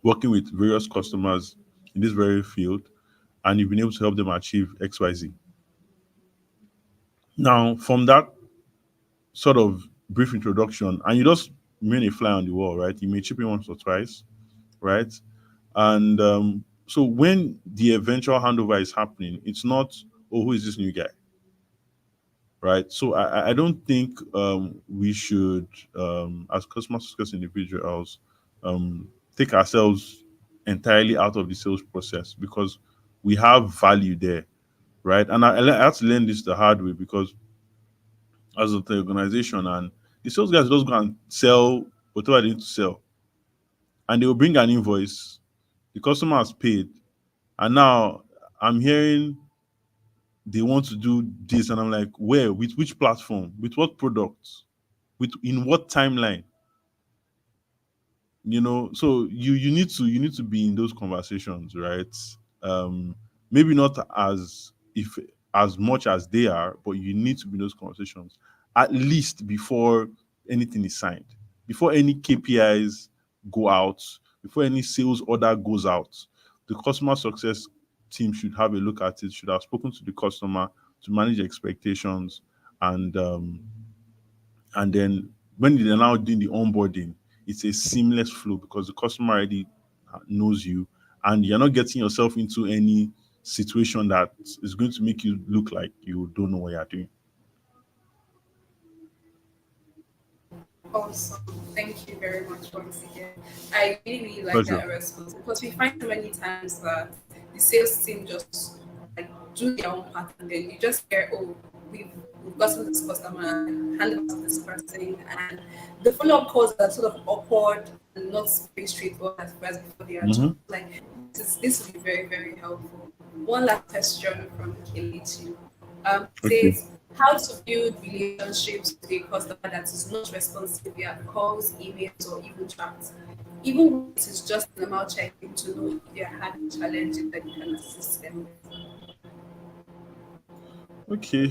working with various customers in this very field, and you've been able to help them achieve XYZ. Now, from that sort of brief introduction, and you just remain a fly on the wall, right? You may chip in once or twice, right? And so when the eventual handover is happening, it's not, oh, who is this new guy? Right. So I don't think we should, as customer success individuals, take ourselves entirely out of the sales process because we have value there, right? And I had to learn this the hard way because as of the organization, and The sales guys just go and sell whatever they need to sell, and they will bring an invoice. The customer has paid, and now I'm hearing they want to do this, and I'm like, where? With which platform? With what products? With in what timeline? So you need to be in those conversations, right? um Maybe not as much as they are, but you need to be in those conversations at least before anything is signed, before any KPIs go out, before any sales order goes out. The customer success team should have a look at it, should have spoken to the customer to manage expectations, and then when they're now doing the onboarding, it's a seamless flow because the customer already knows you, and you're not getting yourself into any situation that is going to make you look like you don't know what you're doing. Awesome. Thank you very much once again. I really, really like Pleasure. that response because we find so many times that the sales team just like do their own part and then you just hear, oh, we've gotten this customer, hand it to this person, and the follow-up calls are sort of awkward and not very straightforward as far as before they are Hmm. told. Like this will be very, very helpful. One last question from Kelechi. Okay. Says how to build relationships with a customer that is not responsive via calls, emails, or even chats. Even when it is just normal checking to know if they are having challenges that you can assist them with. Okay.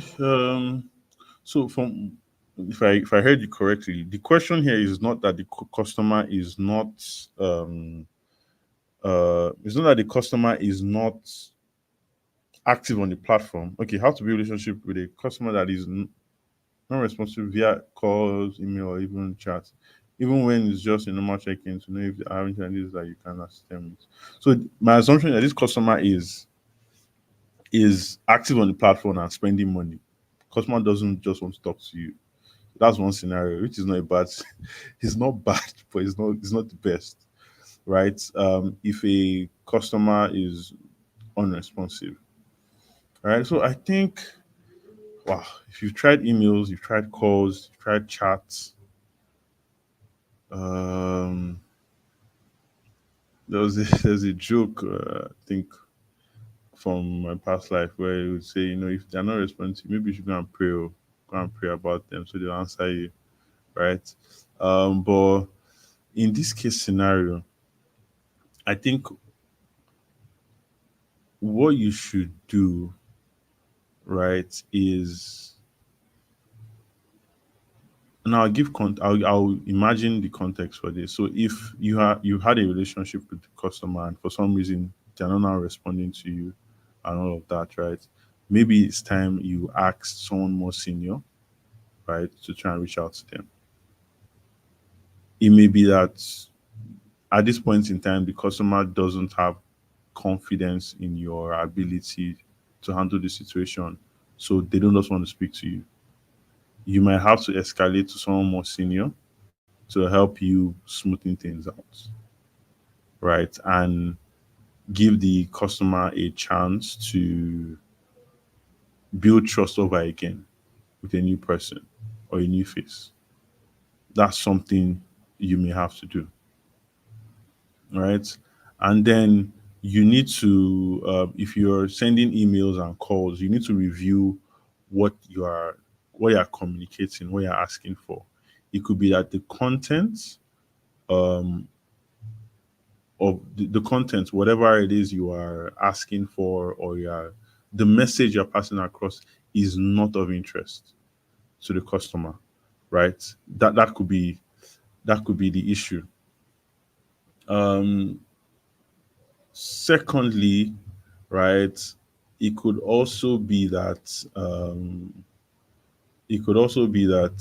So from if I heard you correctly, the question here is not that the customer is not it's not that the customer is not active on the platform. Okay, how to build a relationship with a customer that is not responsive via calls, email, or even chat. Even when it's just a normal check-in to know if they're having challenges that you can assist them with. So my assumption is that this customer is active on the platform and spending money. Customer doesn't just want to talk to you. That's one scenario, which is not a bad. It's not bad, but it's not the best, right? If a customer is unresponsive, right? So I think, wow, if you've tried emails, you've tried calls, you've tried chats, um, there's a joke, I think, from my past life where it would say, if they're not responsive, maybe you should go and pray, go and pray about them so they'll answer you, right? But in this case scenario, I think what you should do, right, is now I'll imagine the context for this. So if you had a relationship with the customer and for some reason they're not now responding to you and all of that, right? Maybe it's time you ask someone more senior, right, to try and reach out to them. It may be that at this point in time the customer doesn't have confidence in your ability to handle the situation, so they don't just want to speak to you. You might have to escalate to someone more senior to help you smoothen things out, right? And give the customer a chance to build trust over again with a new person or a new face. That's something you may have to do, right? And then you need to, if you're sending emails and calls, you need to review what you are what you are communicating, what you're asking for. It could be that the content um, of the content, whatever it is you are asking for, or the message you're passing across is not of interest to the customer, right? That could be the issue. Um, Secondly, right, it could also be that it could also be that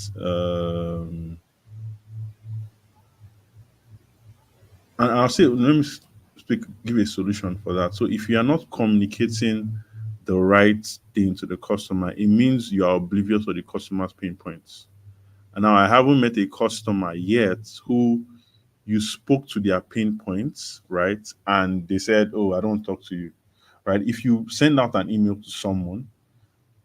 and I'll say, let me give a solution for that. So if you are not communicating the right thing to the customer, it means you are oblivious of the customer's pain points. And now I haven't met a customer yet who you spoke to their pain points, right? And they said, "Oh, I don't talk to you." Right? If you send out an email to someone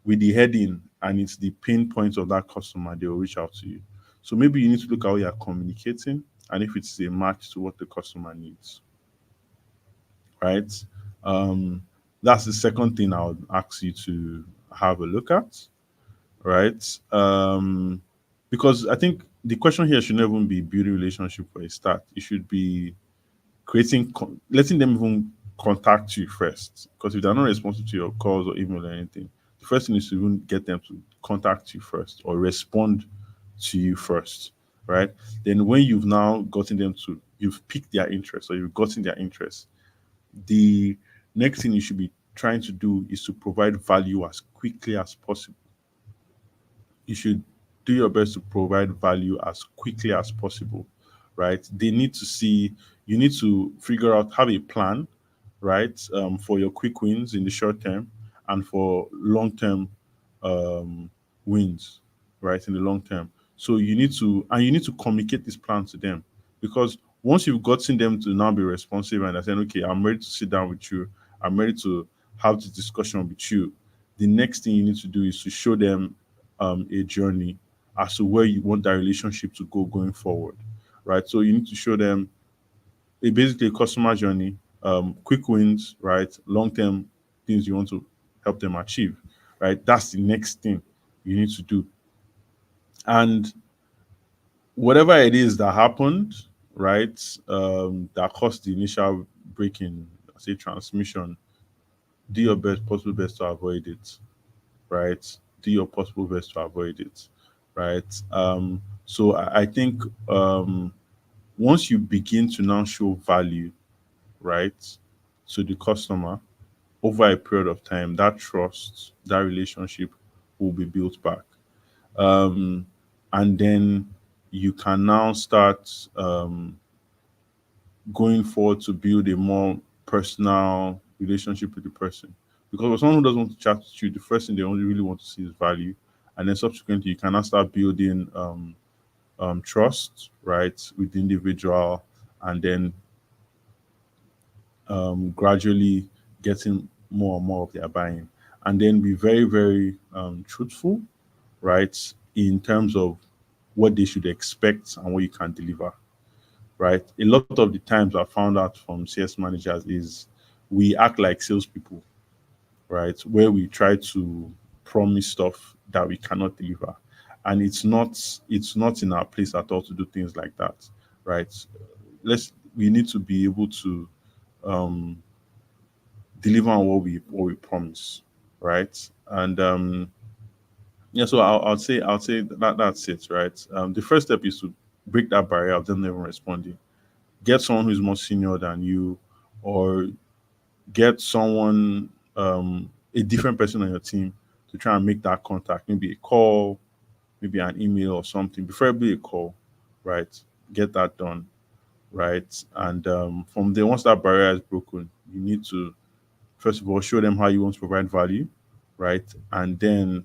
with the heading and it's the pain points of that customer, they will reach out to you. So maybe you need to look at how you're communicating and if it's a match to what the customer needs, right? Um, that's the second thing I would ask you to have a look at, right? Because I think the question here should not even be building relationship for a start. It should be letting them even contact you first. Because if they're not responsive to your calls or email or anything, the first thing is to even get them to contact you first or respond to you first, right? Then when you've now gotten them to, you've piqued their interest or you've gotten their interest, the next thing you should be trying to do is to provide value as quickly as possible. You should do your best to provide value as quickly as possible, right? They need to see, you need to figure out, have a plan, right, for your quick wins in the short term and for long term um, wins, right, in the long term. So you need to communicate this plan to them because once you've gotten them to now be responsive and they're saying, okay, I'm ready to sit down with you, I'm ready to have this discussion with you, the next thing you need to do is to show them a journey as to where you want that relationship to go going forward, right? So you need to show them basically a customer journey, quick wins, right? Long term things you want to help them achieve, right? That's the next thing you need to do. And whatever it is that happened, right, that caused the initial break in, say, transmission, do your best, possible best to avoid it, right? Do your possible best to avoid it, right? So I think once you begin to now show value, right, to the customer over a period of time, that trust, that relationship will be built back. Um, and then you can now start going forward to build a more personal relationship with the person. Because for someone who doesn't want to chat with you, the first thing they only really want to see is value. And then subsequently, you can now start building trust, right, with the individual, and then gradually getting more and more of their buying. And then be very, very truthful, right, in terms of what they should expect and what you can deliver, right? A lot of the times I found out from CS managers is we act like salespeople, right? Where we try to promise stuff that we cannot deliver. And it's not in our place at all to do things like that, right? We need to be able to um deliver on what we promise, right? And yeah, so I'll say that that's it, right? The first step is to break that barrier of them never responding. Get someone who's more senior than you, or get someone a different person on your team to try and make that contact. Maybe a call, maybe an email or something. Preferably a call, right? Get that done, right? And from there, once that barrier is broken, you need to first of all show them how you want to provide value, right? And then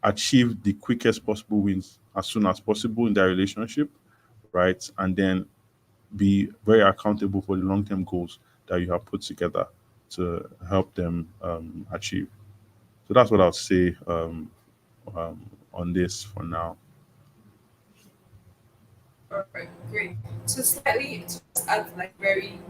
achieve the quickest possible wins as soon as possible in their relationship, right? And then be very accountable for the long term goals that you have put together to help them achieve. So that's what I'll say on this for now. Alright, great. So slightly to just add like very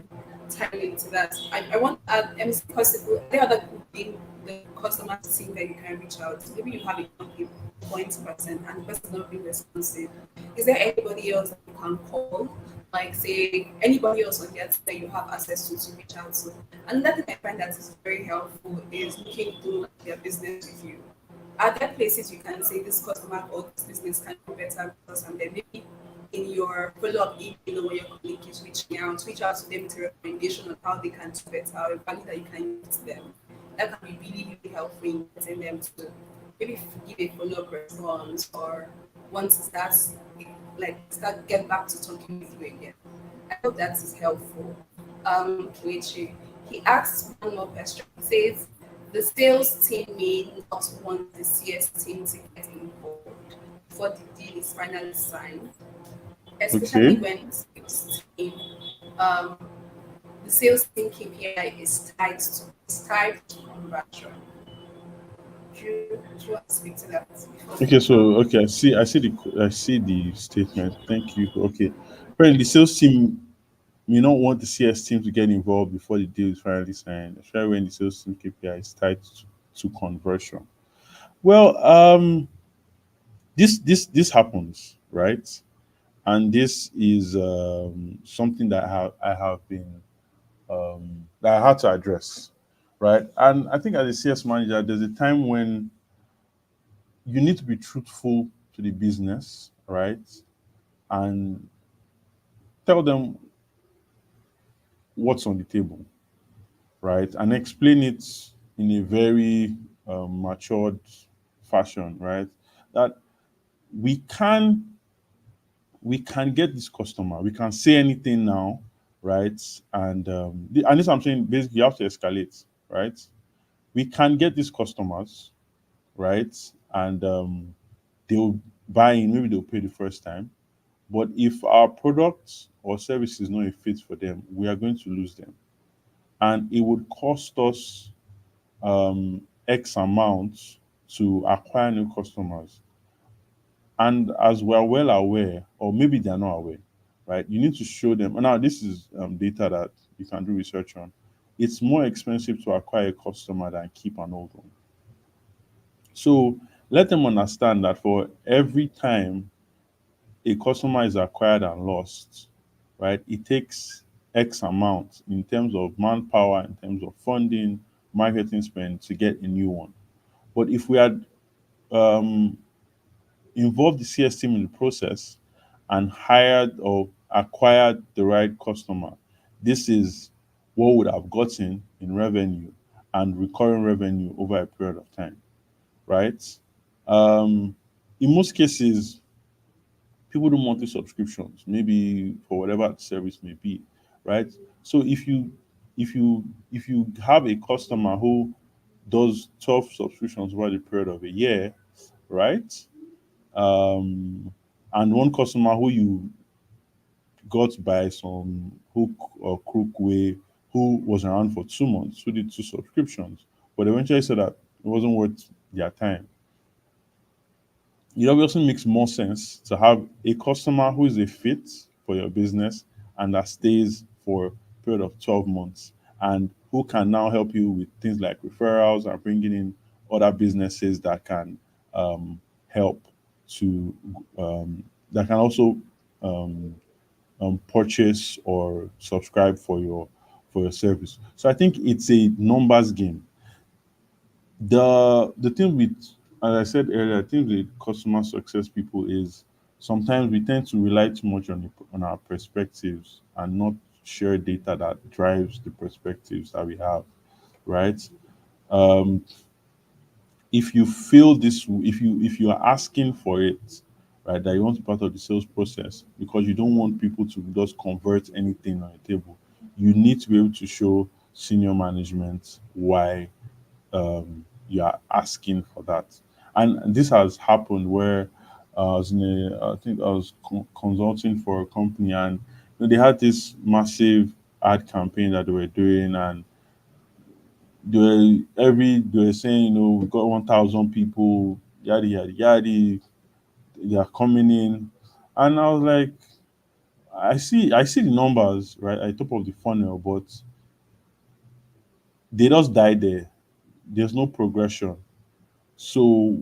tiny to that, I want to add is it possible are there other people in the customer team that you can reach out to? Maybe you have a company point person and the person is not being responsive. Is there anybody else that you can call? Like say anybody else on your team that you have access to reach out to. Another thing I find that is very helpful is looking through like, their business review. Are there places you can say this customer or this business can do better because and then maybe in your follow-up email or when your colleague is reaching out, reach out to them with a recommendation on how they can do better or a value that you can give to them. That can be really, really helpful in getting them to maybe give a follow-up response or want to start get back to talking with you again. I hope that is helpful. Kelechi, he asks one more question. He says, the sales team may not want the CS team to get involved before the deal is finally signed, especially Okay. when um, the sales team KPI is tied to conversion. Do you want to speak to that before we Okay, move so on? okay, I see the statement. Thank you. Okay, apparently, the sales team may not want the CS team to get involved before the deal is finally signed, especially when the sales team KPI is tied to conversion. Well, this happens, right? And this is something that I have been that I had to address, right? And I think as a CS manager, there's a time when you need to be truthful to the business, right? And tell them what's on the table, right? And explain it in a very matured fashion, right? That we can we can get this customer. We can say anything now, right? And this I'm saying basically you have to escalate, right? We can get these customers, right? And they'll buy in, maybe they'll pay the first time. But if our product or service is not a fit for them, we are going to lose them. And it would cost us X amount to acquire new customers. And as we're well aware, or maybe they're not aware, right? You need to show them. Now, this is data that you can do research on. It's more expensive to acquire a customer than keep an old one. So let them understand that for every time a customer is acquired and lost, right, it takes X amount in terms of manpower, in terms of funding, marketing spend to get a new one. But if we had um, involved the CS team in the process and hired or acquired the right customer, this is what would have gotten in revenue and recurring revenue over a period of time, right? Um, in most cases, people do monthly subscriptions, maybe for whatever the service may be, right? So if you have a customer who does 12 subscriptions over the period of a year, right? Um, and one customer who you got by some hook or crook way, who was around for 2 months, who did two subscriptions, but eventually said that it wasn't worth their time. It obviously makes more sense to have a customer who is a fit for your business and that stays for a period of 12 months and who can now help you with things like referrals and bringing in other businesses that can help to that can also um, purchase or subscribe for your service. So I think it's a numbers game. The thing with, as I said earlier, I think the customer success people is sometimes we tend to rely too much on our perspectives and not share data that drives the perspectives that we have, right? Um, if you feel this, if you are asking for it, right, that you want to be part of the sales process because you don't want people to just convert anything on the table, you need to be able to show senior management why you are asking for that. And this has happened where I was in I think I was consulting for a company, and they had this massive ad campaign that they were doing, and they were saying, we got 1,000 people, yada yada yada, they are coming in, and I was like, I see the numbers right at the top of the funnel, but they just die there. There's no progression. So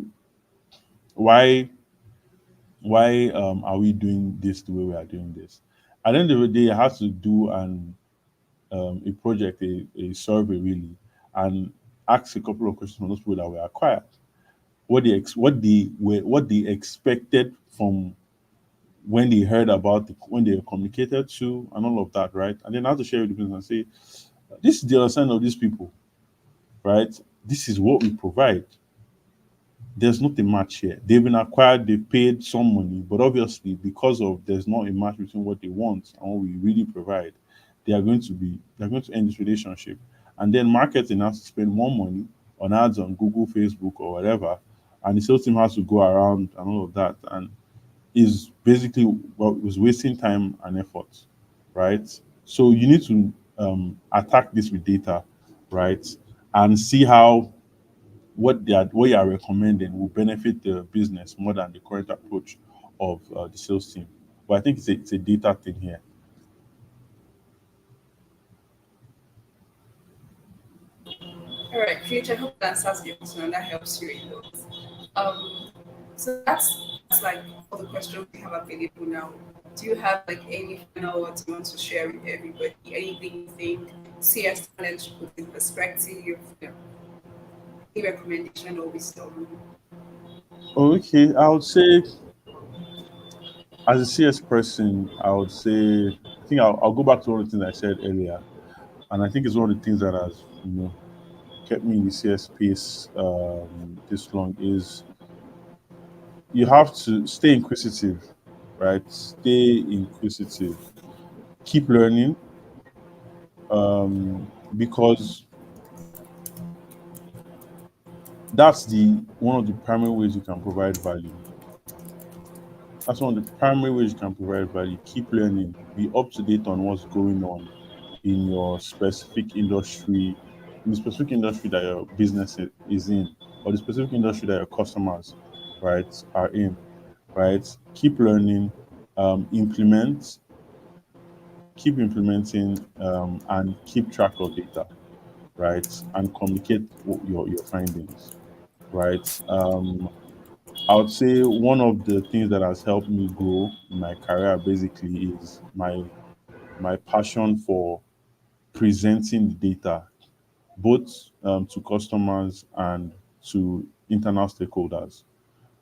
why are we doing this the way we are doing this? At the end of the day, I had to do a project, a survey really, and ask a couple of questions from those people that were acquired. What they expected from when they heard about when they were communicated to and all of that, right? And then I had to share with the business and say, this is the understanding of these people, right? This is what we provide. There's not a match here. They've been acquired, they've paid some money, but obviously because of there's not a match between what they want and what we really provide, they're going to end this relationship. And then marketing has to spend more money on ads on Google, Facebook, or whatever, and the sales team has to go around and all of that, and is basically well, was wasting time and effort, right? So you need to attack this with data, right, and see how what you are recommending will benefit the business more than the current approach of the sales team. But I think it's a data thing here. All right, future. I hope that answers your question and that helps you a lot. So that's like all the questions we have available now. Do you have like any final words you want to share with everybody? Anything you think CS talent should put in perspective? Any recommendation or wisdom? Okay, I would say as a CS person, I would say I think I'll go back to one of the things I said earlier, and I think it's one of the things that has kept me in the CS space this long is you have to stay inquisitive, right? Stay inquisitive, keep learning, because that's the one of the primary ways you can provide value. That's one of the primary ways you can provide value. Keep learning, be up to date on what's going on in your specific industry, in the specific industry that your business is in, or the specific industry that your customers, right, are in, right? Keep learning, implement, keep implementing, and keep track of data, right, and communicate your findings, right. I would say one of the things that has helped me grow in my career basically is my passion for presenting the data both to customers and to internal stakeholders,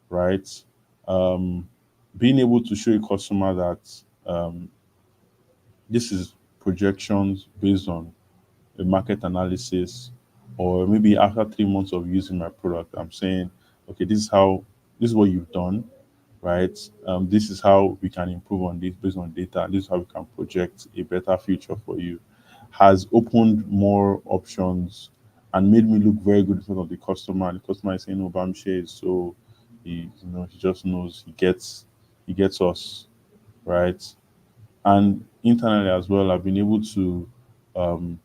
right? Um, Being able to show a customer that this is projections based on a market analysis, or maybe after 3 months of using my product, I'm saying, okay, this is what you've done, right? This is how we can improve on this based on data. This is how we can project a better future for you. Has opened more options and made me look very good in front of the customer. And the customer is saying, "Oh, Bamise is so he just knows he gets us right." And internally as well, I've been able to um,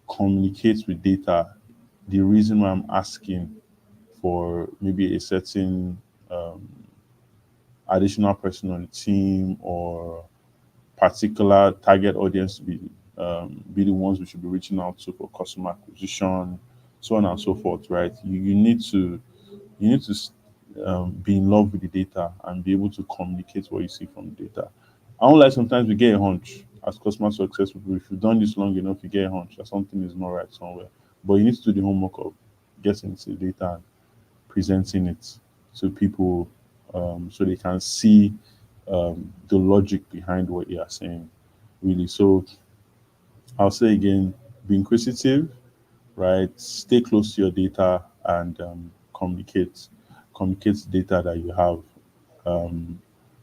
communicate with data. The reason why I'm asking for maybe a certain um, additional person on the team or particular target audience to be the ones we should be reaching out to for customer acquisition, so on and so forth, right? You need to be in love with the data and be able to communicate what you see from the data. Unlike sometimes we get a hunch as customer success people, if you've done this long enough, you get a hunch that something is not right somewhere. But you need to do the homework of getting into the data and presenting it to people so they can see the logic behind what you are saying, really. So I'll say again, be inquisitive, right? Stay close to your data and communicate the data that you have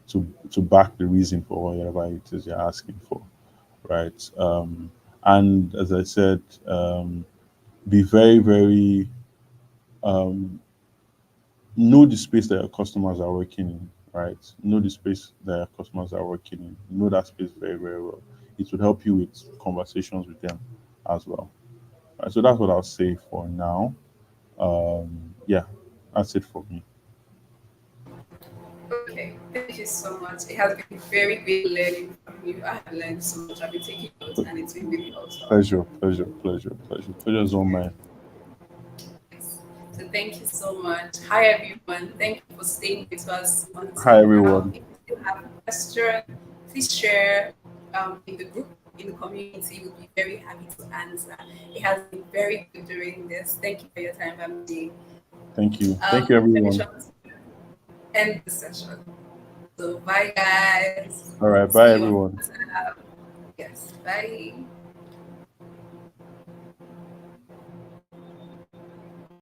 to back the reason for whatever it is you're asking for, right? And as I said, be very, very know the space that your customers are working in, right? Know the space that your customers are working in. Know that space very, very well. It will help you with conversations with them as well. Right, so that's what I'll say for now. Yeah, that's it for me. Okay, thank you so much. It has been very great learning from you. I have learned so much. I've been taking notes and it's been really helpful. Pleasure, pleasure, pleasure, pleasure. Pleasure is all mine. So thank you so much. Hi everyone. Thank you for staying with us Hi, until now. everyone. If you still have a question, please share in the group, in the community. We'll be very happy to answer. It has been very good doing this. Thank you for your time, Bambi. Thank you. Thank you, Permission everyone. to end the session. So bye guys. All right. See Bye, you on everyone. WhatsApp. Yes. Bye.